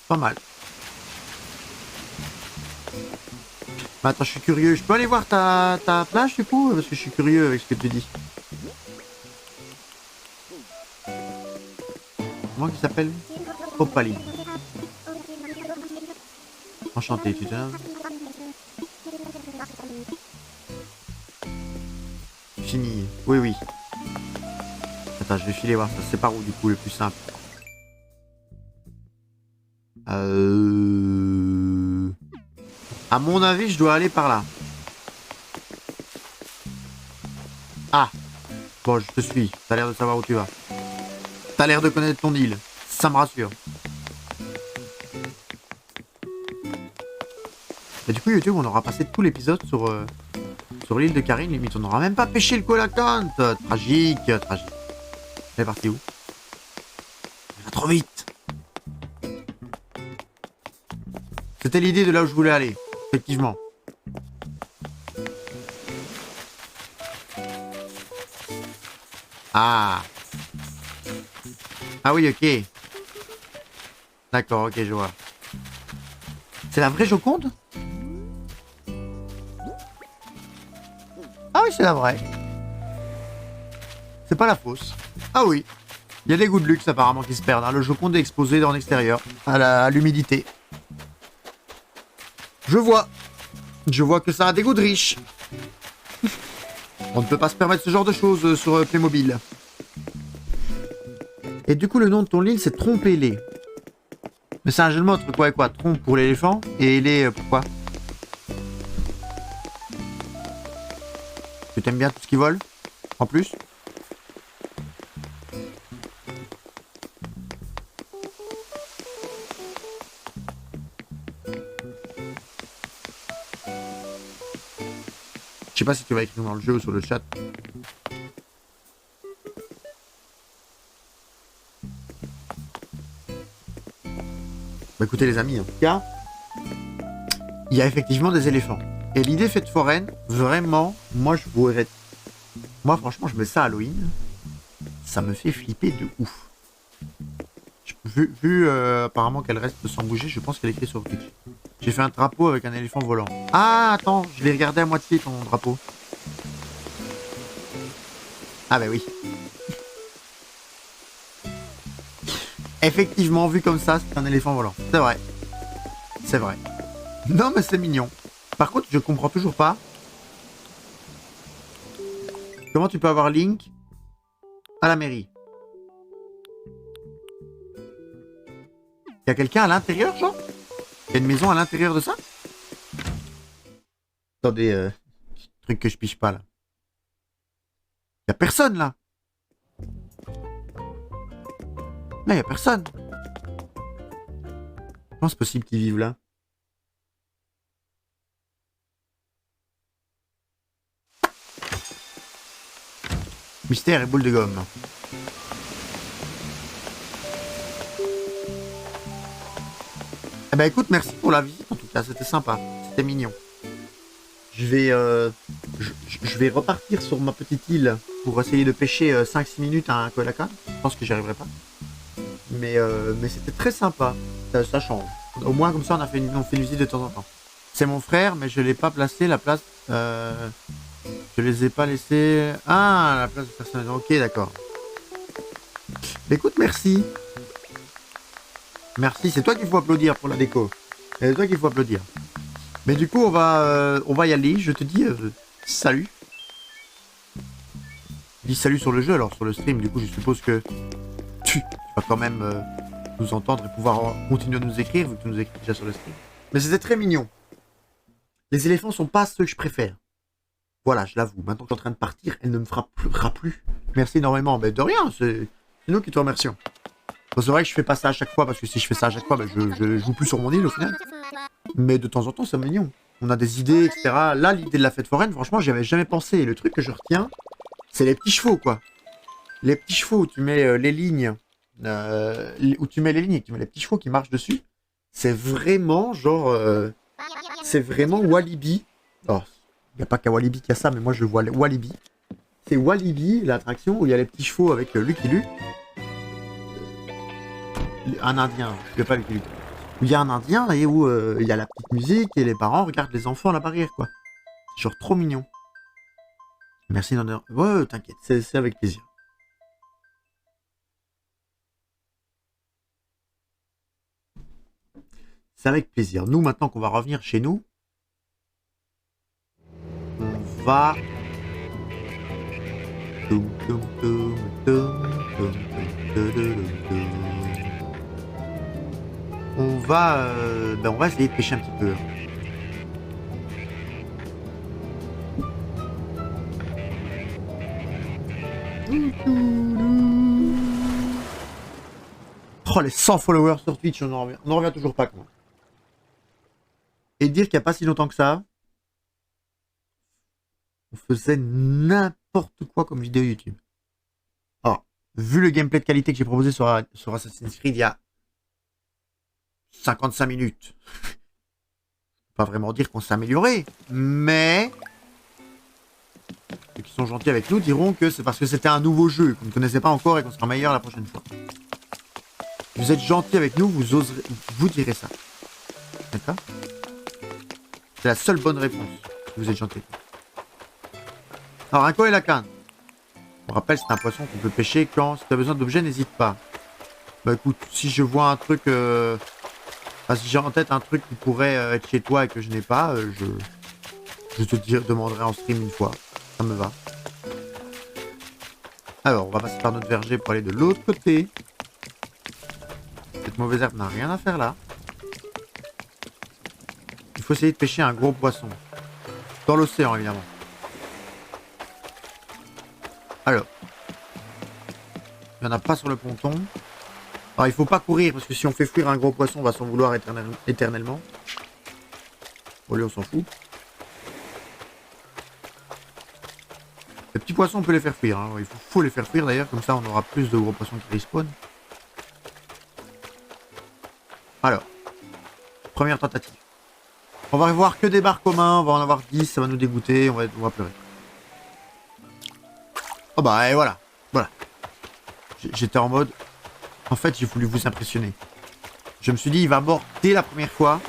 Pas mal. Bah attends, je suis curieux. Je peux aller voir ta plage, du coup? Parce que je suis curieux avec ce que tu dis. Comment il s'appelle? Opaline. Enchanté, tu te nommes? Fini. Oui, oui. Attends, je vais filer voir ça. C'est par où, du coup, le plus simple? À mon avis, je dois aller par là. Ah. Bon, je te suis. T'as l'air de savoir où tu vas. T'as l'air de connaître ton île. Ça me rassure. Et du coup, YouTube, on aura passé tout l'épisode sur l'île de Karine. Limite, on n'aura même pas pêché le colacante. Tragique, tragique. Elle est partie où? Elle va trop vite. C'était l'idée de là où je voulais aller. Effectivement. Ah. Ah oui, ok. D'accord, ok, je vois. C'est la vraie Joconde? Ah oui, c'est la vraie. C'est pas la fausse. Ah oui. Il y a des goûts de luxe apparemment qui se perdent. Hein. Le Joconde est exposé dans l'extérieur, à l'humidité. Je vois. Je vois que ça a des goûts de riche. On ne peut pas se permettre ce genre de choses sur Playmobil. Et du coup, le nom de ton île, c'est Trompez-les. Mais c'est un jeu de mots entre quoi et quoi? Trompe pour l'éléphant et les pourquoi? Tu t'aimes bien tout ce qui vole? En plus? Je sais pas si tu vas écrire dans le jeu ou sur le chat. Bah écoutez les amis, en tout cas, il y a effectivement des éléphants. Et l'idée fête foraine, vraiment, moi je voudrais... Moi franchement, je mets ça à Halloween. Ça me fait flipper de ouf. Vu apparemment qu'elle reste sans bouger, je pense qu'elle est écrite sur Twitch. J'ai fait un drapeau avec un éléphant volant. Ah, attends, je l'ai regardé à moitié ton drapeau. Ah bah oui. Effectivement, vu comme ça, c'est un éléphant volant. C'est vrai. C'est vrai. Non, mais c'est mignon. Par contre, je comprends toujours pas. Comment tu peux avoir Link à la mairie? Y a quelqu'un à l'intérieur, genre? Y a une maison à l'intérieur de ça? Attendez, truc que je piche pas, là. Y a personne, là. Là, y a personne. Comment c'est possible qu'ils vivent là? Mystère et boule de gomme. Eh ben écoute, merci pour la visite en tout cas, c'était sympa, c'était mignon. Je vais, je vais repartir sur ma petite île pour essayer de pêcher 5-6 minutes à un Kolaka. Je pense que j'y arriverai pas. Mais c'était très sympa, ça change. Au moins comme ça on fait une visite de temps en temps. C'est mon frère, mais je l'ai pas placé, la place... je les ai pas laissés... Ah, la place de personne. Ok, d'accord. Écoute, merci. Merci, c'est toi qu'il faut applaudir pour la déco. C'est toi qu'il faut applaudir. Mais du coup, on va y aller. Je te dis salut. Je dis salut sur le jeu, alors sur le stream. Du coup, je suppose que tu vas quand même nous entendre et pouvoir continuer à nous écrire, vu que tu nous écris déjà sur le stream. Mais c'était très mignon. Les éléphants sont pas ceux que je préfère. Voilà, je l'avoue. Maintenant que tu es en train de partir, elle ne me fera plus. Merci énormément. Mais de rien, c'est nous qui te remercions. Bon, c'est vrai que je fais pas ça à chaque fois, parce que si je fais ça à chaque fois, je joue plus sur mon île au final. Mais de temps en temps, c'est mignon. On a des idées, etc. Là, l'idée de la fête foraine, franchement, j'y avais jamais pensé. Et le truc que je retiens, c'est les petits chevaux, quoi. Les petits chevaux où tu mets les lignes, où tu mets les lignes et tu mets les petits chevaux qui marchent dessus. C'est vraiment genre, c'est vraiment Walibi. Alors, il n'y a pas qu'à Walibi qu'il y a ça, mais moi je vois Walibi. C'est Walibi, l'attraction où il y a les petits chevaux avec Lucky Luke. Un indien, je sais pas Lucky Luke. Où il y a un indien et où il y a la petite musique et les parents regardent les enfants à la barrière, quoi. C'est genre trop mignon. Merci d'en... Ouais, t'inquiète, c'est avec plaisir. C'est avec plaisir. Nous, maintenant qu'on va revenir chez nous, on va... on va essayer de pêcher un petit peu. Oh, les 100 followers sur Twitch, on en revient toujours pas, quoi. Et dire qu'il n'y a pas si longtemps que ça, on faisait n'importe quoi comme vidéo YouTube. Alors, vu le gameplay de qualité que j'ai proposé sur Assassin's Creed il y a 55 minutes, pas vraiment dire qu'on s'est amélioré, mais ceux qui sont gentils avec nous diront que c'est parce que c'était un nouveau jeu qu'on ne connaissait pas encore et qu'on sera meilleur la prochaine fois. Vous êtes gentils avec nous, vous direz ça. D'accord? C'est la seule bonne réponse. Vous êtes gentil. Alors, un koala can. On rappelle, c'est un poisson qu'on peut pêcher quand, si tu as besoin d'objets, n'hésite pas. Bah écoute, si je vois un truc... si j'ai en tête un truc qui pourrait être chez toi et que je n'ai pas, je te demanderai en stream une fois. Ça me va. Alors, on va passer par notre verger pour aller de l'autre côté. Cette mauvaise herbe n'a rien à faire là. Il faut essayer de pêcher un gros poisson. Dans l'océan, évidemment. Alors. Il n'y en a pas sur le ponton. Alors, il faut pas courir, parce que si on fait fuir un gros poisson, on va s'en vouloir éternellement. Bon, lui, on s'en fout. Les petits poissons, on peut les faire fuir. Hein. Il faut les faire fuir, d'ailleurs. Comme ça, on aura plus de gros poissons qui respawnent. Alors. Première tentative. On va voir que des barres communs. On va en avoir 10. Ça va nous dégoûter. On va pleurer. Oh bah, et voilà. Voilà. J'étais en mode... En fait, j'ai voulu vous impressionner. Je me suis dit, il va mordre dès la première fois.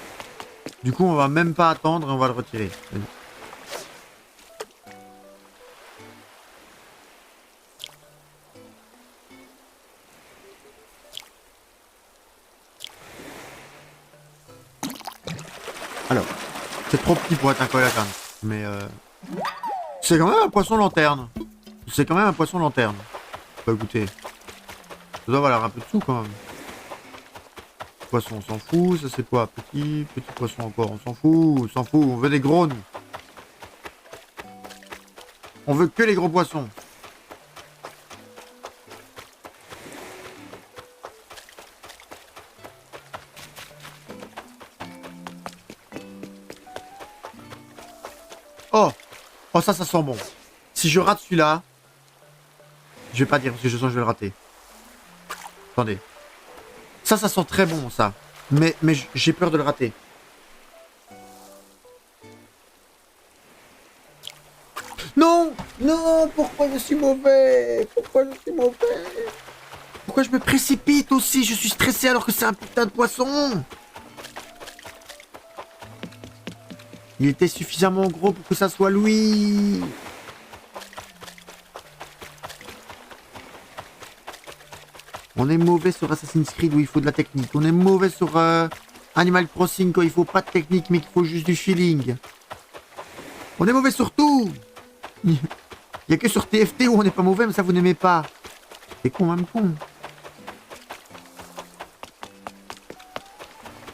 Du coup, on va même pas attendre et on va le retirer. Alors, c'est trop petit pour être un coelacanth. Mais c'est quand même un poisson lanterne. C'est quand même un poisson lanterne. Bah écoutez, ça doit valoir un peu de sous quand même. Poisson, on s'en fout. Ça c'est quoi? Petit poisson encore, on s'en fout. On s'en fout, on veut des gros nous. On veut que les gros poissons. Oh! Oh ça sent bon. Si je rate celui-là, je vais pas dire parce que je sens que je vais le rater. Attendez. Ça sent très bon ça. Mais j'ai peur de le rater. Non! Non! Pourquoi je suis mauvais? Pourquoi je suis mauvais? Pourquoi je me précipite aussi? Je suis stressé alors que c'est un putain de poisson! Il était suffisamment gros pour que ça soit lui. On est mauvais sur Assassin's Creed où il faut de la technique. On est mauvais sur Animal Crossing quand il faut pas de technique mais qu'il faut juste du feeling. On est mauvais sur tout. Il y a que sur TFT où on n'est pas mauvais mais ça vous n'aimez pas. C'est con, même con.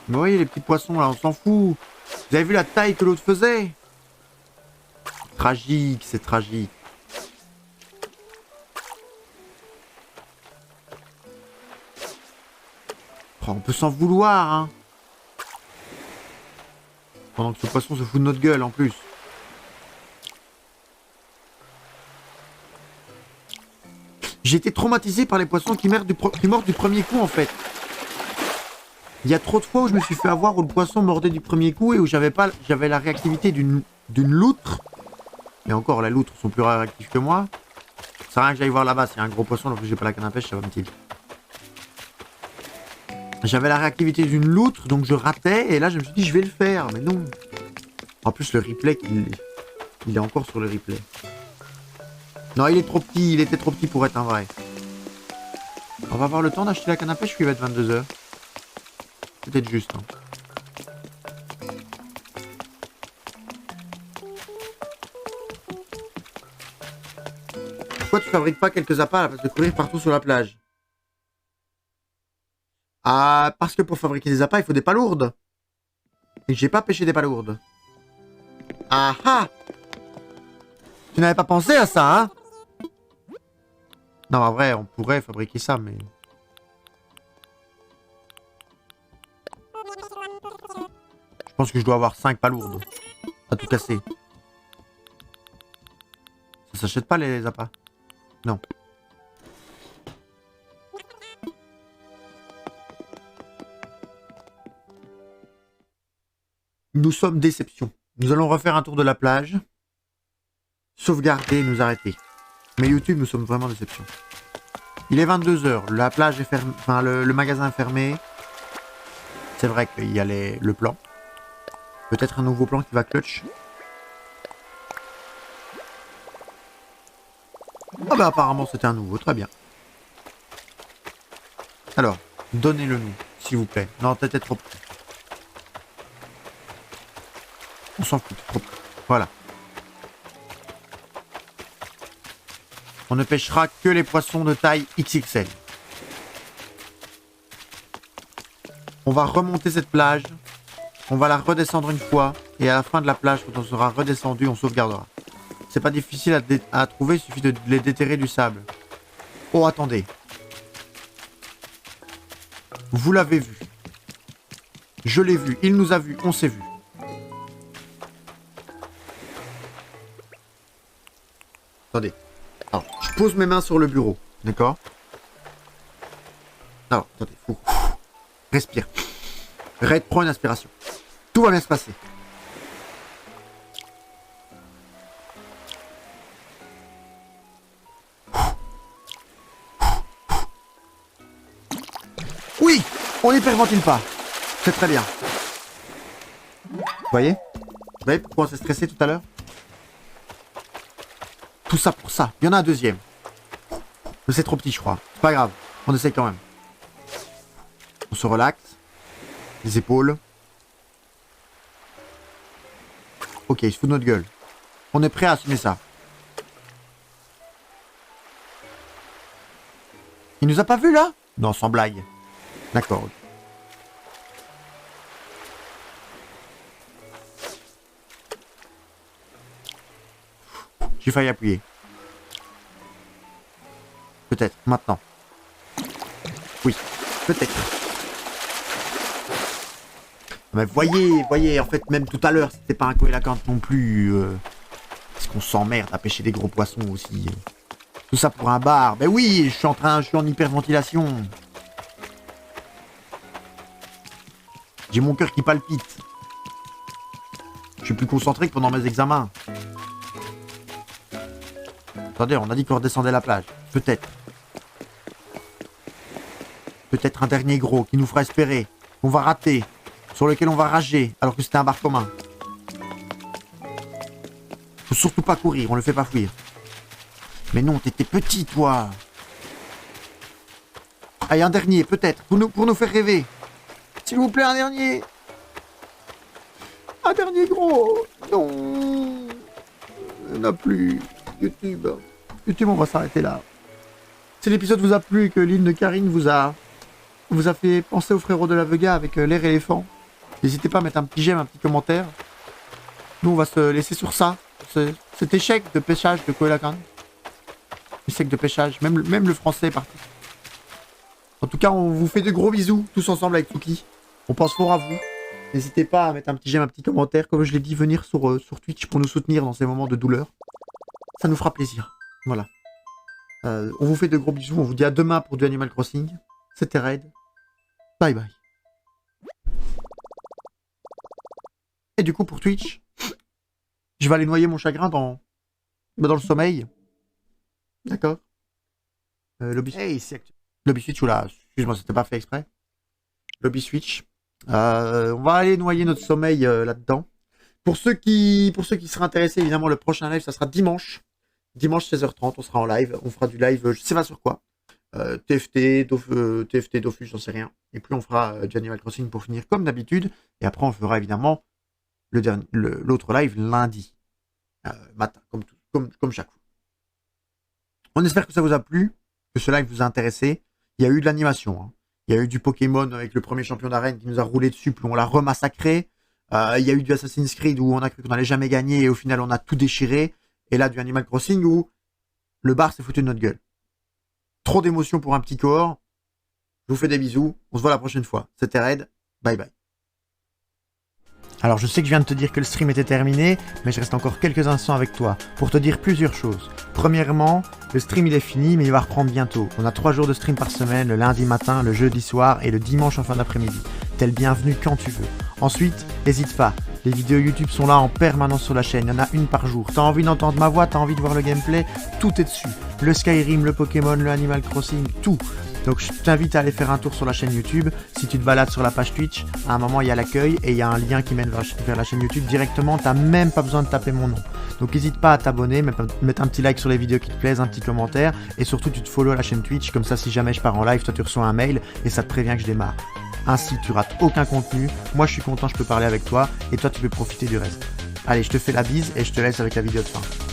Mais vous voyez les petits poissons là, on s'en fout. Vous avez vu la taille que l'autre faisait? Tragique, c'est tragique. Oh, on peut s'en vouloir, hein. Pendant que ce poisson se fout de notre gueule en plus. J'ai été traumatisé par les poissons qui meurent du premier coup en fait. Il y a trop de fois où je me suis fait avoir où le poisson mordait du premier coup et où j'avais la réactivité d'une loutre. Et encore, les loutres sont plus réactives que moi. Ça sert à rien que j'aille voir là-bas. S'il y a un gros poisson, alors que j'ai pas la canne à pêche, ça va me tirer. J'avais la réactivité d'une loutre, donc je ratais. Et là, je me suis dit, je vais le faire. Mais non. En plus, le replay, il est encore sur le replay. Non, il est trop petit. Il était trop petit pour être un vrai. On va avoir le temps d'acheter la canne à pêche ou il va être 22 h. Peut-être juste. Hein. Pourquoi tu fabriques pas quelques appâts à la place de courir partout sur la plage? Ah, parce que pour fabriquer des appâts, il faut des palourdes. Et j'ai pas pêché des palourdes. Ah ah! Tu n'avais pas pensé à ça, hein? Non, en vrai, on pourrait fabriquer ça, mais... Je pense que je dois avoir 5 palourdes. À tout casser. Ça s'achète pas les appâts? Non. Nous sommes déception. Nous allons refaire un tour de la plage. Sauvegarder et nous arrêter. Mais YouTube, nous sommes vraiment déception. Il est 22 h. La plage est fermée. Enfin, le magasin est fermé. C'est vrai qu'il y a le plan. Peut-être un nouveau plan qui va clutch. Ah bah apparemment c'était un nouveau, très bien. Alors, donnez-le nous, s'il vous plaît. Non, peut-être trop petit. On s'en fout, trop petit. Voilà. On ne pêchera que les poissons de taille XXL. On va remonter cette plage. On va la redescendre une fois. Et à la fin de la plage, quand on sera redescendu, on sauvegardera. C'est pas difficile à trouver, il suffit de les déterrer du sable. Oh, attendez. Vous l'avez vu. Je l'ai vu, il nous a vu, on s'est vu. Attendez. Alors, je pose mes mains sur le bureau, d'accord? Alors, attendez, faut... Respire. Red, prends une inspiration. Tout va bien se passer. Oui, on n'hyperventile pas. C'est très bien. Vous voyez? Vous voyez pourquoi on s'est stressé tout à l'heure? Tout ça pour ça. Il y en a un deuxième. Mais c'est trop petit, je crois. C'est pas grave. On essaye quand même. On se relaxe. Les épaules. Ok, il se fout de notre gueule. On est prêt à assumer ça. Il nous a pas vu là? Non, sans blague. D'accord. Ok. J'ai failli appuyer. Peut-être, maintenant. Oui, peut-être. Mais voyez, en fait, même tout à l'heure, c'était pas un coélacanthe non plus. Parce qu'on s'emmerde à pêcher des gros poissons aussi. Tout ça pour un bar. Ben oui, je suis en hyperventilation. J'ai mon cœur qui palpite. Je suis plus concentré que pendant mes examens. Attendez, on a dit qu'on redescendait la plage. Peut-être. Peut-être un dernier gros qui nous fera espérer. Qu'on va rater. Sur lequel on va rager. Alors que c'était un bar commun. Faut surtout pas courir, on le fait pas fuir. Mais non, t'étais petit, toi. Allez, un dernier, peut-être. Pour nous faire rêver. S'il vous plaît, un dernier. Un dernier gros. Non. Il n'y en a plus. YouTube, on va s'arrêter là. Si l'épisode vous a plu et que l'île de Karine vous a fait penser au frérot de la Vega avec l'air éléphant, n'hésitez pas à mettre un petit j'aime, un petit commentaire. Nous, on va se laisser sur ça. Cet échec de pêchage de coélacanthe. Échec de pêchage. Même le français est parti. En tout cas, on vous fait de gros bisous, tous ensemble avec Tuki. On pense fort à vous. N'hésitez pas à mettre un petit j'aime, un petit commentaire. Comme je l'ai dit, venir sur Twitch pour nous soutenir dans ces moments de douleur. Ça nous fera plaisir. Voilà. On vous fait de gros bisous. On vous dit à demain pour du Animal Crossing. C'était Raid. Bye bye. Et du coup, pour Twitch, je vais aller noyer mon chagrin dans le sommeil. D'accord. Lobby Switch, oula, excuse-moi, c'était pas fait exprès. Lobby Switch. On va aller noyer notre sommeil là-dedans. Pour ceux qui seraient intéressés, évidemment, le prochain live, ça sera dimanche. Dimanche 16h30, on sera en live. On fera du live, je sais pas sur quoi. TFT, Dofus, j'en sais rien. Et puis on fera du Animal Crossing pour finir comme d'habitude. Et après, on fera évidemment l'autre live lundi matin, comme chaque fois. On espère que ça vous a plu, que ce live vous a intéressé. Il y a eu de l'animation. Hein. Il y a eu du Pokémon avec le premier champion d'arène qui nous a roulé dessus, puis on l'a remassacré. Il y a eu du Assassin's Creed où on a cru qu'on n'allait jamais gagner et au final on a tout déchiré. Et là, du Animal Crossing où le bar s'est foutu de notre gueule. Trop d'émotions pour un petit corps. Je vous fais des bisous. On se voit la prochaine fois. C'était Red. Bye bye. Alors je sais que je viens de te dire que le stream était terminé, mais je reste encore quelques instants avec toi pour te dire plusieurs choses. Premièrement, le stream il est fini, mais il va reprendre bientôt. On a 3 jours de stream par semaine, le lundi matin, le jeudi soir et le dimanche en fin d'après-midi. T'es le bienvenu quand tu veux. Ensuite, n'hésite pas, les vidéos YouTube sont là en permanence sur la chaîne, il y en a une par jour. T'as envie d'entendre ma voix, t'as envie de voir le gameplay, tout est dessus. Le Skyrim, le Pokémon, le Animal Crossing, tout. Donc je t'invite à aller faire un tour sur la chaîne YouTube. Si tu te balades sur la page Twitch, à un moment il y a l'accueil et il y a un lien qui mène vers la chaîne YouTube directement. T'as même pas besoin de taper mon nom. Donc n'hésite pas à t'abonner, mettre un petit like sur les vidéos qui te plaisent, un petit commentaire. Et surtout tu te follow la chaîne Twitch. Comme ça si jamais je pars en live, toi tu reçois un mail et ça te prévient que je démarre. Ainsi tu rates aucun contenu. Moi je suis content, je peux parler avec toi. Et toi tu peux profiter du reste. Allez, je te fais la bise et je te laisse avec la vidéo de fin.